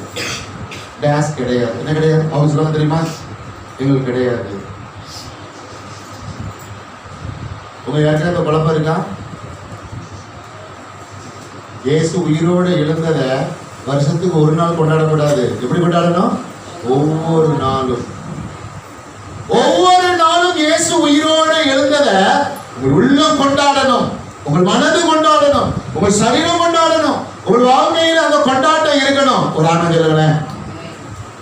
டேஸ் கிடையாது. என்ன கிடையாது? அவங்க சொல்லுவாங்க தெரியுமா, எங்களுக்கு கிடையாது. உங்க யாருக்கா இந்த குழப்பம் இருக்கா? இயேசு உயிரோடு எழுந்ததை வருஷத்துக்கு ஒரு நாள் கொண்டாடக்கூடாது. எப்படி கொண்டாடணும்? ஒவ்வொரு நாளும். ஒவ்வொரு நாளும் இயேசு உயிரோடு எழுந்ததை உங்கள் உள்ளம் கொண்டாடணும், உங்கள் மனது கொண்டாடணும். உங்க சரீரம் கொண்டாடணும், ஒரு வாழ்க்கையில் அந்த கொண்டாட்டம் இருக்கணும். ஒரு ஆணவம் சொல்லுங்களேன்.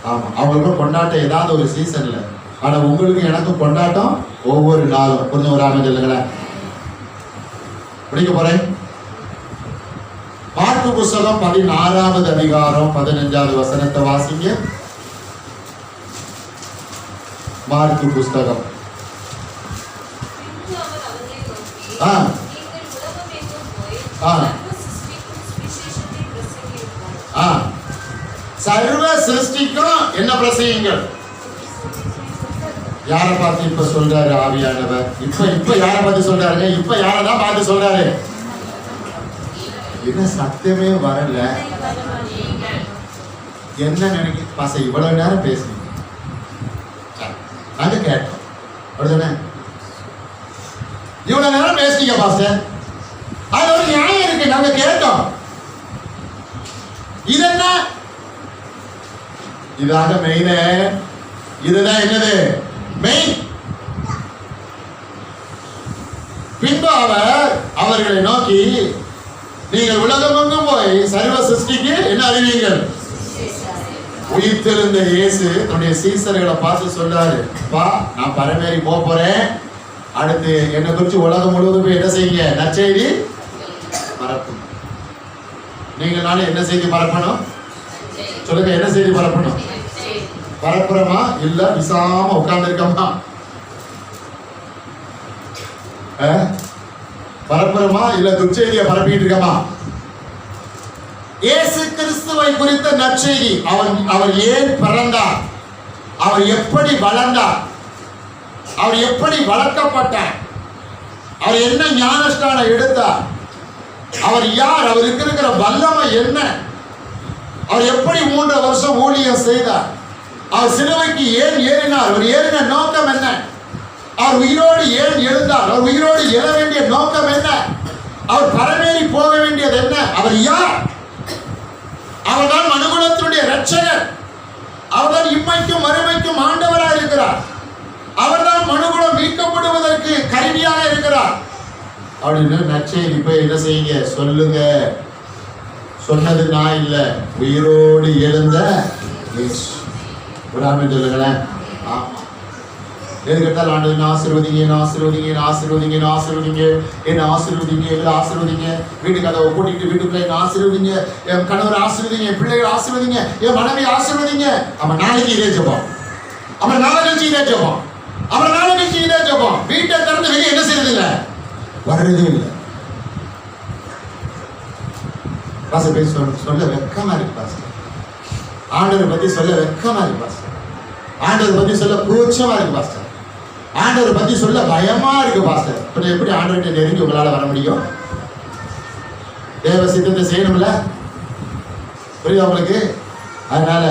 ஆமா, அவங்களுக்கும் கொண்டாட்டம் ஏதாவது ஒரு சீசன்ல. ஆனா உங்களுக்கு எனக்கும் கொண்டாட்டம் ஒவ்வொரு நாளும். கொஞ்சம் ஒரு ஆணவம் சொல்லுங்களேன். படிக்க போறேன். மார்க்கு புஸ்தகம் 16வது அதிகாரம் 15வது வசனத்தை வாசிங்க. மார்க்கு புஸ்தகம் சர்வ சிருஷ்டிக்கும் என்ன பிரசங்கிங்கள்? யாரை பார்த்து இப்ப சொல்றாரு ஆவியானவர்? இப்ப யாரை பார்த்து சொல்றாரு? இப்ப யாரதான் பார்த்து சொல்றாரு? என்ன சத்தமே வரல? என்ன நினைக்க பாச இவ்வளவு நேரம் பேசுறீங்க, நாங்க கேட்டோம். அப்படிதானே? இவ்வளவு நேரம் பேசுறீங்க பாஸ்டர், அது ஒரு நியாயம் இருக்கு, நாங்க கேட்டோம். இது என்ன? இதாக மெயின். இதுதான் என்னது மெயின். பின்பு அவர்களை நோக்கி, நீங்கள் உலகமெங்கும் போய் சர்வ சிருஷ்டிக்கு என்ன அறிவீங்கள்? உயிர்த்தெழுந்த இயேசு தன்னுடைய சீசர்களை பார்த்து சொல்றாரு, பா நான் பரமேறி போறேன், அடுத்து என்னை குறித்து உலகம் முழுவதும் போய் என்ன செய்யுங்க? நற்செய்தி பரப்பணும். நீங்கள் நானும் என்ன செய்தி பரப்பணும்? சொல்லுங்க, என்ன செய்தி பரப்பணும்? பரப்புறமா இல்ல விசாம உட்கார்ந்து இருக்கமா? பரப்புறமா இல்ல துச்செய்தியை பரப்பிட்டு இருக்கமா? இயேசு கிறிஸ்துவை குறித்த நற்செய்தி. அவர் ஏன் பிறந்தார், அவர் எப்படி வளர்ந்தார், அவர் எப்படி வளர்க்கப்பட்டார், அவர் என்ன ஞானஸ்தானம் எடுத்தார், அவர் யார், அவருக்கு இருக்கிற வல்லமை என்ன, அவர் எப்படி 3 வருஷம் ஊழியம் செய்தார், அவர் சிலுவைக்கு ஏன் ஏறினார், அவர் ஏறின நோக்கம் என்ன, அவர் உயிரோடு ஏன் எழுந்தார், அவர் உயிரோடு எழ வேண்டிய நோக்கம் என்ன, அவர் பரமேறி போக வேண்டியது என்ன, அவர் யார்? அவர்தான் மனுகுலத்தினுடைய இரட்சகர், அவர்தான் இம்மைக்கும் மறுமைக்கும் ஆண்டவராக இருக்கிறார், அவர்தான் மனுகுலம் மீட்கப்படுவதற்கு கருவியாக இருக்கிறார் அப்படின்னு நற்செய்தி போய் என்ன செய்யுங்க? சொல்லுங்க. சொன்னது நான் இல்ல, உயிரோடு எழுந்த இயேசு. விடாம சொல்லுங்களேன். ஆமா, எது கேட்டால் ஆண்டவர் ஆசீர்வதிங்க, என்ன ஆசீர்வதிங்க, என்ன ஆசீர்வதிங்க, என்ன ஆசீர்வதிங்க, என்ன ஆசீர்வதிங்க, எங்களை ஆசீர்வதிங்க, வீட்டு கதவை கூட்டிட்டு வீட்டுக்குள்ள என்ன ஆசீர்வதிங்க, என் கணவர் ஆசீர்வதிங்க, என் பிள்ளைகள் ஆசீர்வதிங்க, என் மனைவி ஆசீர்வதிங்க. அவன் நாளைக்கு இதே ஜெபம், அவன் நாளை கழிச்சு இதே ஜெபம், அவன் நாளை கழிச்சு இதே ஜெபம். வீட்டை திறந்து வெளியே என்ன செய்யறது இல்லை, வர்றதே இல்லை. பாஸ்டர் பேச சொல்ல வெக்கமா இருக்கு பாஸ்டர், ஆண்டவரை பத்தி சொல்ல வெக்கமா இருக்கு பாஸ்டர், ஆண்டவரை பத்தி சொல்ல கூச்சமா இருக்கு பாஸ்டர், ஆண்டவரை பத்தி சொல்ல பயமா இருக்கு பாஸ்டர். இப்ப எப்படி ஆண்டவர்கிட்ட நெருங்கி உங்களால வர முடியும்? தேவ சித்தத்தை செய்யணும்ல, புரியுதா உங்களுக்கு? அதனால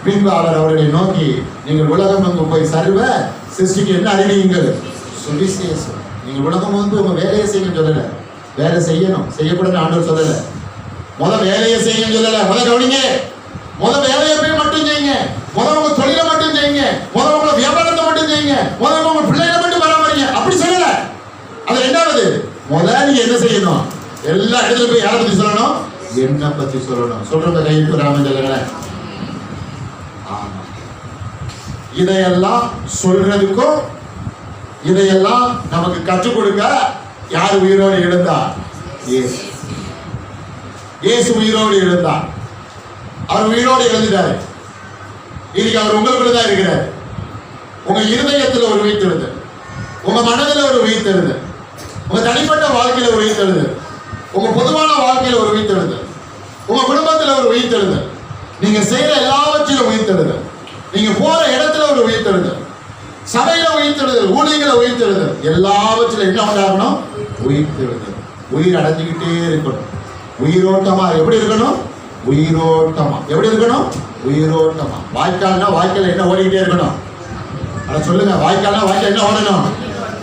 பின்பு அவர்களை நோக்கி, நீங்கள் உலகம் எங்கும் போய் சர்வ சிருஷ்டிக்கு என்ன அறிவீங்கள்? சுவிசேஷம். நீங்கள் உலகம் வந்து உங்க வேலையை செய்யணும் சொல்லல, வேலை செய்யணும், செய்யக்கூடாதுன்னு ஆண்டவர் சொல்லல. வேலையை செய்யணும் சொல்லல, கவனிங்க. வேலையை போய் மட்டும் செய்யுங்க, உங்க தொழிலை மட்டும் செய்யுங்க, உங்க வியாபாரத்தை மட்டும் செய்யுங்க, உங்க பிள்ளைகளை மட்டும் பராமரிங்க, அப்படி சொல்லல. அது ரெண்டாவது. நீங்க என்ன செய்யணும்? எல்லா இடத்துல போய் யாரை பத்தி சொல்லணும்? என்ன பத்தி சொல்லணும். சொல்றத கைக்கு ராமன் சொல்லுங்களேன். ஆமா, இதையெல்லாம் சொல்றதுக்கும் இதையெல்லாம் நமக்கு கற்றுக் கொடுக்க யார் உயிரோடு எழுந்தார்? இயேசு. இயேசு உயிரோடு எழுந்தார். அவர் உயிரோடு எழுந்துட்டாரு. இன்னைக்கு அவர் உங்களுக்குள்ள தான் இருக்கிறார். உங்க இருதயத்தில் ஒரு உயிர்த்தெழுதல், உங்க மனதில் ஒரு உயிர்த்தெழுதல், உங்க தனிப்பட்ட வாழ்க்கையில ஒரு உயிர்த்தெழுதல், உங்க பொதுவான வாழ்க்கையில ஒரு உயிர்த்தெழுதல், உங்க குடும்பத்தில் ஒரு உயிர்த்தெழுதல், நீங்க செய்யற எல்லாவற்றிலும் உயிர்த்தெழுதல், நீங்க போற இடத்துல ஒரு உயிர்த்தெழுதல், சபையில உயிர்த்தெழுதல், ஊழியங்களை உயிர்த்தெழுதல், எல்லாவற்றிலும் என்ன உண்டாகணும்? உயிர்த்தெழுதல். உயிர் அடைஞ்சுக்கிட்டே இருக்கணும். உயிரோட்டமா எப்படி இருக்கணும்? உயிரோட்டமா எப்படி இருக்கணும்? உயிரோட்டமா. வாய்க்கால்னா வாய்க்கால் என்ன ஓடிக்கிட்டே இருக்கணும்? அதை சொல்லுங்க. வாய்க்கால்னா வாய்க்கால் என்ன ஓடணும்?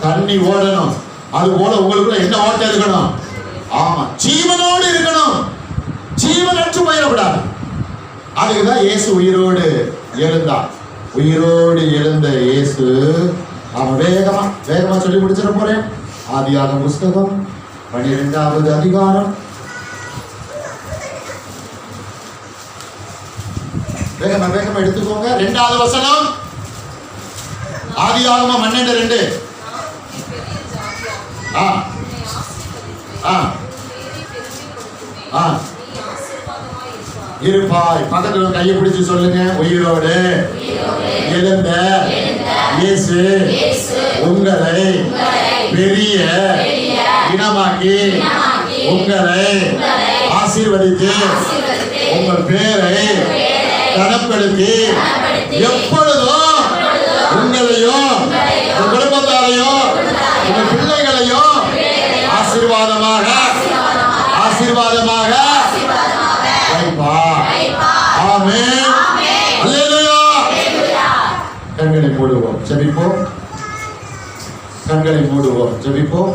தண்ணி ஓடணும். அது போல உங்களுக்குள்ள என்ன ஓட்டம் இருக்கணும்? ஆமா, ஜீவனோடு இருக்கணும். ஜீவனற்று போயிடக்கூடாது. அதுக்குதான் இயேசு உயிரோடு எழுந்தார். உயிரோடு எழுந்த இயேசு அவன் வேகமா சொல்லி முடிச்சிட போறேன். ஆதியாகமம் புஸ்தகம் 12வது அதிகாரம் வேகமா வேகமா எடுத்துக்கோங்க. 2வது வசனம், ஆதியாகமம் 12:2. இருப்பாய். பக்கத்துல கையை பிடிச்சு சொல்லுங்க, உயிரோடு எழுந்த இயேசு உங்களை பெரிய இனமாக்கி உங்களை ஆசீர்வதித்து உங்கள் பேரை கனப்படுத்தி எப்பொழுதும் உங்களையும் உங்கள் குடும்பத்தாரையும் உங்கள் பிள்ளைகளையும் ஆசீர்வாதமாக ஆசீர்வாதமாக வைப்பார். ஆமென். அல்லேலூயா. கண்களை மூடுவோம், ஜெபிப்போம். கண்களை மூடுவோம், ஜெபிப்போம்.